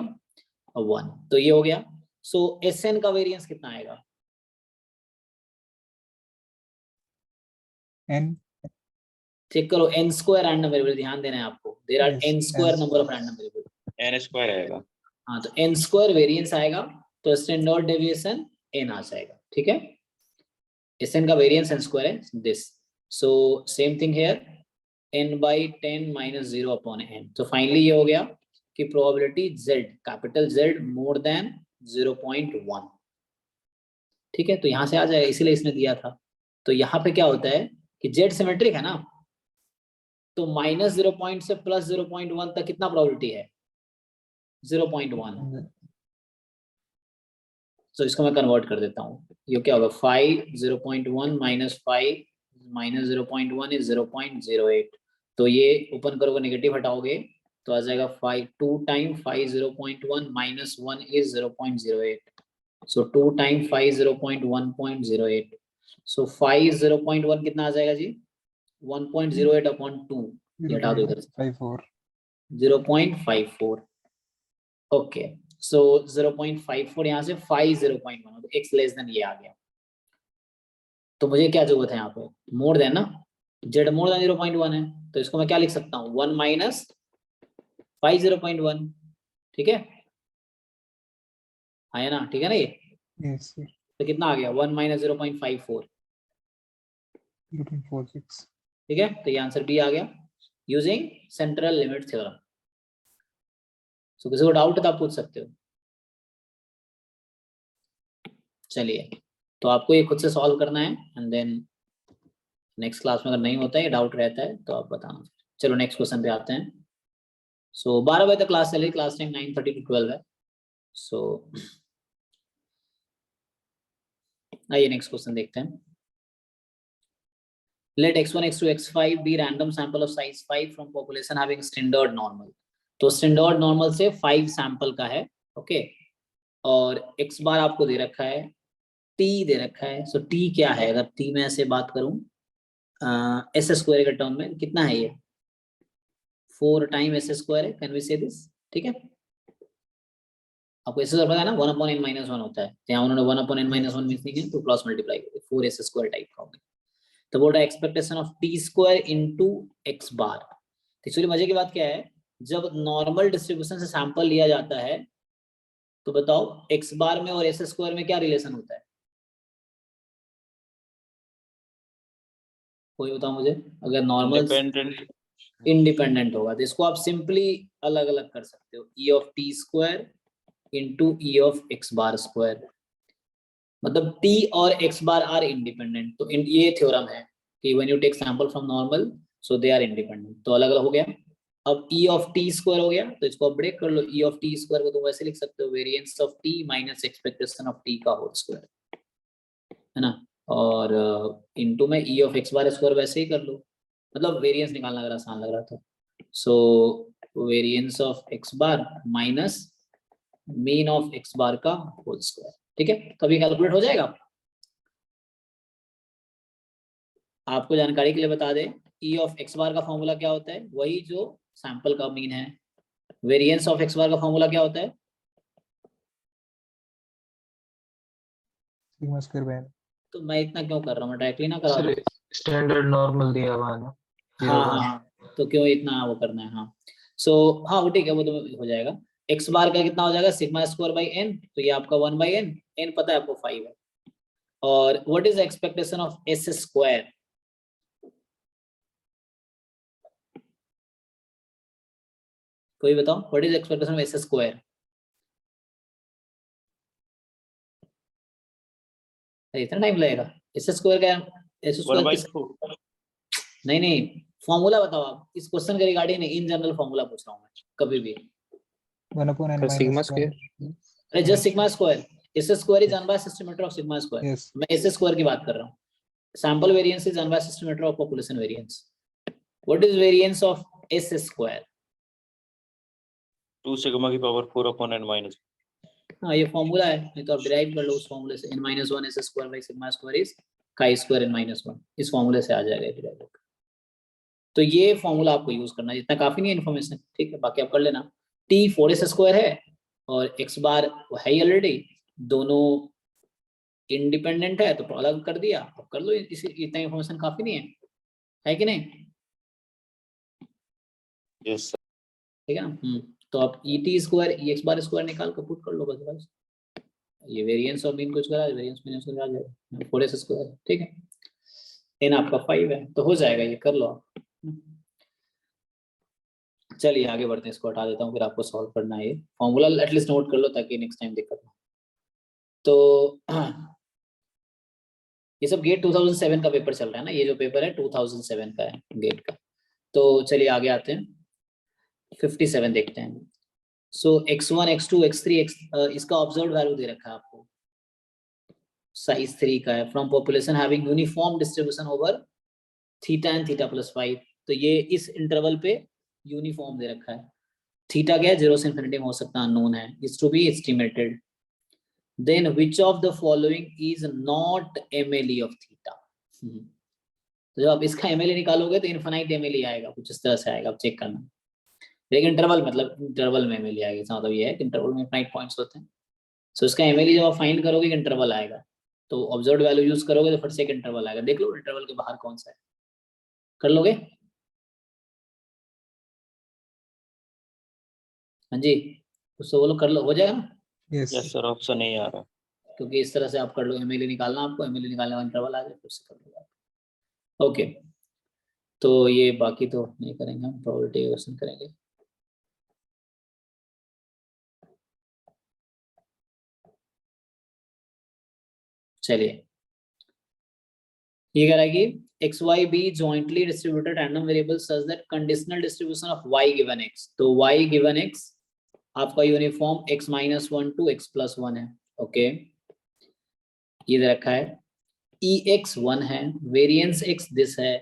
1। तो ये हो गया। सो Sn का वेरिएंस कितना आएगा, n चेक करो, n स्क्वायर रैंडम वेरिएबल, ध्यान देना है आपको, there are yes n square n number of random variable. n square आएगा। हाँ, तो n स्क्वायर वेरिएंस आएगा, तो स्टैंडर्ड डेविएशन n आ जाएगा, ठीक है। Sn का वेरिएंस n स्क्वायर है this, so same thing here, n by 10 minus 0 upon n। तो फाइनली ये हो गया कि probability z, capital Z more than 0.1, ठीक है। तो यहाँ से आ जाएगा, इसीलिए इसने दिया था। तो यहाँ पे क्या होता है कि Z सिमेट्रिक है ना, तो -0 से +0.1 तक कितना प्रोबेबिलिटी है, 0.1। तो इसको मैं कन्वर्ट कर देता हूँ, ये क्या होगा 5 0.1 -5 -0.1 इज 0.08। तो ये ओपन करोगे, नेगेटिव हटाओगे तो आ जाएगा 5 2 टाइम 5 0.1 -1 इज 0.08। So 2 time 5 0.1.08। सो 5 0.1 कितना आ जाएगा जी, 1.08 अपॉन 2, ये हटा दो इधर से, 54 0.54। ओके, सो 0.54 यहाँ से 5 0.1, तो x लेस देन ये आ गया। तो मुझे क्या जरूरत है यहाँ पे, मोर देन ना, z मोर देन 0.1 है, तो इसको मैं क्या लिख सकता हूँ, 1 माइनस 5 0.1, ठीक है, आया ना, ठीक है ना ये। yes sir तो कितना आ गया 1 माइनस 0.54, 0.46 ठीक है। तो ये आंसर बी आ गया यूजिंग सेंट्रल लिमिट थ्योरम। सो किसी को डाउट है तो आप पूछ सकते हो। चलिए, तो आपको ये खुद से सॉल्व करना है एंड देन नेक्स्ट क्लास में अगर नहीं होता है, डाउट रहता है तो आप बताना। चलो नेक्स्ट क्वेश्चन पे आते हैं। सो 12 बजे तक क्लास चलेगी, क्लास टाइम 9:30 to 12 है। सो आइए नेक्स्ट क्वेश्चन देखते हैं। Let x1 x2 x5 be random sample of size 5 from population having standard normal। तो स्टैंडर्ड नॉर्मल से 5 सैंपल का है, ओके। और x बार आपको दे रखा है, t दे रखा है। सो t क्या है, अगर t में ऐसे बात करूं एस स्क्वायर के टर्म में कितना है ये, 4 टाइम एस स्क्वायर है, कैन वी से दिस, ठीक है। आपको एस पता है ना, 1/n-1 होता है, तो यहाँ उन्होंने 1/n-1 मींस नहीं है, तो क्रॉस मल्टीप्लाई करके 4s स्क्वायर टाइप का होगा। तो बोल रहा है expectation of T square into x bar. Actually मजे की बात क्या है, जब नॉर्मल डिस्ट्रीब्यूशन से सैंपल लिया जाता है तो बताओ x बार में और एस स्क्वायर में क्या रिलेशन होता है, कोई बताओ मुझे, अगर नॉर्मल इंडिपेंडेंट इंडिपेंडेंट होगा तो इसको आप सिंपली अलग अलग कर सकते हो, E of T square into E of X bar square, मतलब t और x बार आर इंडिपेंडेंट। तो ये थ्योरम है कि when you take sample from normal so they are independent. तो अलग अलग हो गया। अब e ऑफ t स्क्वायर हो गया, तो इसको आप ब्रेक कर लो। e ऑफ t स्क्वायर को तुम वैसे लिख सकते हो variance of t minus expectation of t का होल स्क्वायर, है ना। और इनटू में e of x bar square वैसे ही कर लो, मतलब वेरिएंस निकालना अगर आसान लग रहा था। सो variance of x bar minus mean of x bar का होल स्क्वायर, ठीक है। तो अभी कैलकुलेट हो जाएगा। आपको जानकारी के लिए बता दें, ई ऑफ एक्स बार का फॉर्मूला क्या होता है, वही जो सैंपल का मीन है। वेरिएंस ऑफ एक्स बार का फॉर्मूला क्या होता है, सिग्मा स्क्वायर बाय। तो मैं इतना क्यों कर रहा हूँ, मैं डायरेक्टली ना करा सर दूं। स्टैंडर्ड नॉर्मल दिया हुआ है ना, हाँ हाँ, तो क्यों इतना वो करना है। हाँ हाँ वो ठीक है, वो तो हो जाएगा। एक्स बार का कितना हो जाएगा, सिग्मा स्क्वायर बाई एन, तो ये आपका 1/n, एन पता है आपको 5 है। और what is expectation of S square, कोई बताओ what is expectation of S square. इतना टाइम लगेगा, एस स्क्वायर का एस 1 स्क्वायर by किस, 4 नहीं फॉर्मूला बताओ आप, इस क्वेश्चन के रिगार्डिंग नहीं, इन जनरल फॉर्मूला पूछ रहा हूँ मैं कभी भी। 1/n sir sigma minus 1. Square. अरे just sigma square, S square is unbiased estimator of sigma square, Yes. मैं एस स्क्वायर की बात कर रहा हूँ। Sample variance is unbiased estimator of population variance. What is variance of S square, 2 sigma की power 4 upon n minus हाँ ये formula है, नहीं तो आप डिराइव कर लो उस फॉर्मूले से, n-1 S square by sigma square is chi square n-1, इस फॉर्मूले से आ जाएगा डिराइव। तो ये फॉर्मूला आपको यूज करना है, इतना काफी नहीं है इन्फॉर्मेशन, ठीक है, बाकी आप कर लेना। t 4s स्क्वायर है और x बार है ही ऑलरेडी, दोनों इंडिपेंडेंट है तो अलग कर दिया, अब कर लो, इसी इतना इन्फॉर्मेशन काफी नहीं है कि नहीं, yes sir ठीक है ना। तो आप ई टी स्क्वायर ई एक्स बार स्क्वायर निकाल कर पुट कर लो बस। ये वेरिएंस और मीन कुछ करा, वेरिएंस मीन कुछ आ जाएगा 4s स्क्वायर, ठीक है। एन आपका 5 है तो हो जाएगा, ये कर लो आप। चलिए आगे बढ़ते हैं, इसको हटा देता हूँ, फिर आपको सॉल्व करना है। ये फॉर्मूला एटलीस्ट नोट कर लो ताकि नेक्स्ट टाइम दिक्कत ना। तो ये सब गेट 2007 का पेपर चल रहा है ना, ये जो पेपर है 2007 का है गेट का। तो चलिए आगे आते हैं, 57 देखते हैं। सो x1 x2 x3 इसका ऑब्जर्व वैल्यू दे रखा है आपको, साइज 3 का है, from population having uniform distribution over theta and theta plus 5। तो ये इस इंटरवल पे यूनिफॉर्म दे रखा है। थीटा क्या है, 0 से इन्फिनिटी में हो सकता है, अननोन है, is to be estimated. Then which of the following is not MLE of theta. तो जब आप इसका MLE निकालोगे तो इनफाइनाइट MLE आएगा, कुछ इस तरह से आएगा, आप चेक करना। लेकिन इंटरवल मतलब इंटरवल में MLE आएगा, इसका मतलब ये है कि इंटरवल में इनफाइनाइट पॉइंट्स होते हैं। सो इसका MLE जब आप फाइंड करोगे कि इंटरवल आएगा, तो ऑब्जर्व्ड वैल्यू यूज करोगे तो फिर से एक इंटरवल आएगा, देख लो इंटरवल के बाहर कौन सा है, कर लोगे। हाँ जी, उससे बोलो कर लो, हो जाएगा ना। Yes. yes sir ऑप्शन नहीं आ रहा। क्योंकि इस तरह से आप कर लो, MLE निकालना आपको, MLE निकालने का इंटरवल आ जाए फिर से कर लो। ओके, तो ये बाकी तो नहीं करेंगे हम, प्रोबेबिलिटी क्वेश्चन करेंगे। चलिए ये कह रहा है कि X Y be jointly distributed random variable such that conditional distribution of Y given X. तो वाई गिवन एक्स आपका यूनिफॉर्म x-1 to x+1 है, ओके, ये दे रखा है। ex 1 है, वेरिएंस x दिस है,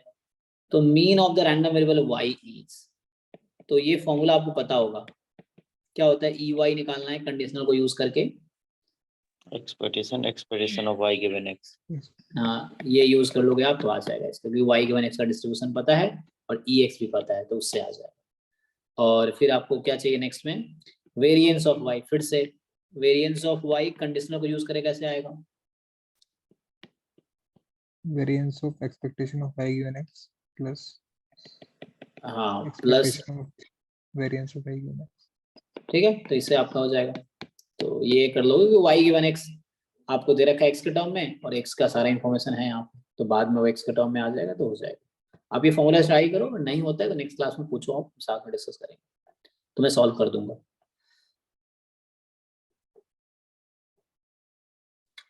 तो mean of the random variable y is. तो ये फॉर्मूला आपको पता होगा, क्या होता है, ey निकालना है कंडीशनल को यूज करके, expectation of y given x। हाँ ये यूज कर लोगे आप तो आ जाएगा इसका, क्योंकि y गिवन x का डिस्ट्रीब्यूशन पता है और ex भी पता है, तो उससे आ जाएगा। और फिर आपको क्या चाहिए नेक्स्ट में, वेरिएंस ऑफ y, फिर से वेरिएंस ऑफ y कंडीशनल को यूज करे कैसे आएगा, Variance of expectation of y given x plus हाँ plus, expectation of variance of y given x. ठीक है, तो इससे आपका हो जाएगा। तो ये कर लोगे कि y गिवन x आपको दे रखा है x के टर्म में और x का सारा इंफॉर्मेशन है यहाँ पे, तो बाद में वो x के टर्म में आ जाएगा तो हो जाएगा। आप ये फॉर्मूला ट्राई करो, और नहीं होता है तो नेक्स्ट क्लास में पूछो, आप साथ में डिस्कस करेंगे, तो मैं सॉल्व कर दूंगा।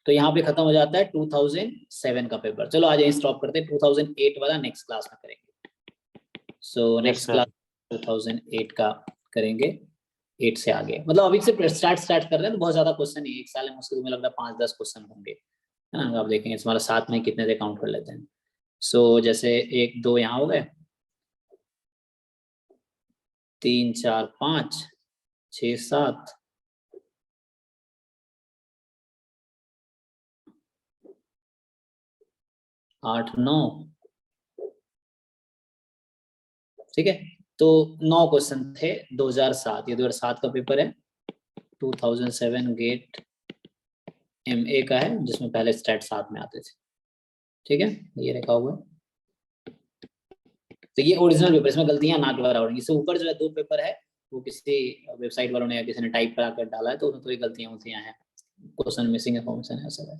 तो यहाँ पे खत्म हो जाता है 2007 का पेपर। चलो आज यहीं स्टॉप करते हैं, 2008 वाला नेक्स्ट क्लास में करेंगे। So next sir. क्लास 2008 का करेंगे, 8 से आगे, मतलब अभी से स्टार्ट कर रहे हैं तो बहुत ज्यादा क्वेश्चन नहीं, एक साल में मुझे लग रहा है 5-10 क्वेश्चन होंगे, है ना। आप देखेंगे तुम्हारा साथ में कितने से काउंट कर लेते हैं। सो जैसे 1 2 यहाँ हो गए, 3 4 5 6 7 8 9, ठीक है। तो 9 क्वेश्चन थे 2007, ये 2007 का पेपर है। 2007 गेट MA का है, जिसमें पहले स्टैट 7 में आते थे, ठीक है, ये रखा हुआ है। तो ये ओरिजिनल पेपर, इसमें गलतियां ना के बराबर। इससे ऊपर जो है 2 पेपर है, वो किसी वेबसाइट वालों ने या किसी ने टाइप करा कर डाला है, तो उसमें थोड़ी गलतियां हैं, क्वेश्चन मिसिंग इन्फॉर्मेशन है, ऐसा है।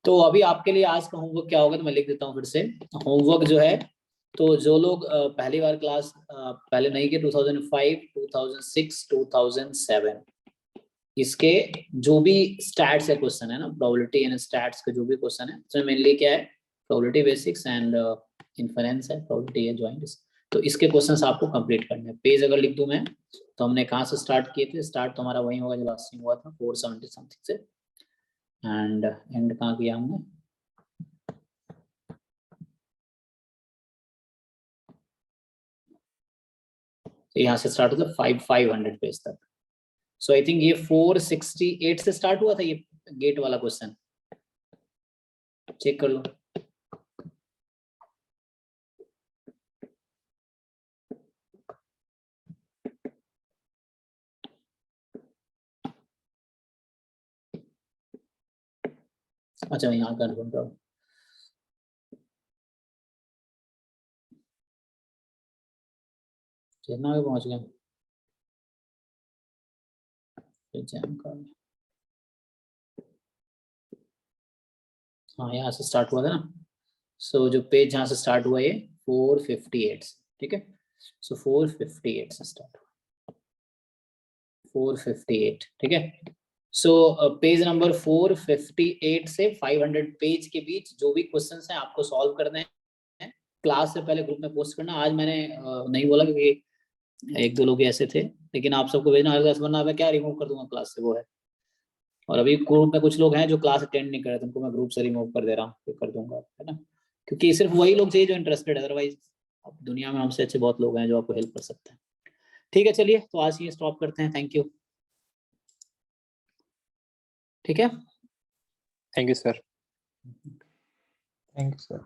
तो अभी आपके लिए आज का होमवर्क क्या होगा, तो मैं लिख देता हूँ फिर से। होमवर्क जो है, तो जो लोग पहली बार क्लास पहले नहीं किए, 2005 2006 2007, इसके जो भी स्टैट्स है क्वेश्चन है ना, प्रोबेबिलिटी एंड स्टैट्स के जो भी क्वेश्चन है, उसमें मेनली क्या है, प्रोबेबिलिटी बेसिक्स एंड इन्फरेंस है, प्रोबेबिलिटी है, जॉइंट्स। तो इसके क्वेश्चंस आपको कंप्लीट करने हैं। पेज अगर लिख दूं मैं, तो हमने कहाँ से स्टार्ट किए थे, स्टार्ट तो हमारा वही होगा जो लास्ट टाइम हुआ था, 470 समथिंग से, एंड एंड कहाँ किया हमने, तो यहाँ से स्टार्ट होता 500 पेज तक। सो आई थिंक ये 468 से स्टार्ट हुआ था ये गेट वाला क्वेश्चन, चेक कर लो। अच्छा मैं यहाँ कर ढूंढ रहा हूँ, कितना आगे पहुंच गया, जैम का, हाँ यहाँ से स्टार्ट हुआ था ना। सो जो पेज जहाँ से स्टार्ट हुआ ये 458 से, ठीक है। सो 458 से स्टार्ट हुआ, 458, ठीक है। सो पेज नंबर 458 से 500 पेज के बीच जो भी क्वेश्चंस हैं आपको सॉल्व करने हैं। क्लास से पहले ग्रुप में पोस्ट करना। आज मैंने नहीं बोला क्योंकि 1-2 लोग ऐसे थे, लेकिन आप सबको भेजना है, वरना मैं क्या रिमूव कर दूंगा क्लास से, वो है। और अभी ग्रुप में कुछ लोग हैं जो क्लास अटेंड नहीं कर रहे, तो उनको मैं ग्रुप से रिमूव कर दे रहा हूँ, कर दूंगा, है ना। क्योंकि सिर्फ वही लोग चाहिए जो इंटरेस्टेड है, अदरवाइज दुनिया में हमसे अच्छे बहुत लोग हैं जो आपको हेल्प कर सकते हैं। ठीक है, चलिए तो आज ये स्टॉप करते हैं। थैंक यू, ठीक है। Thank you, sir. Thank you sir.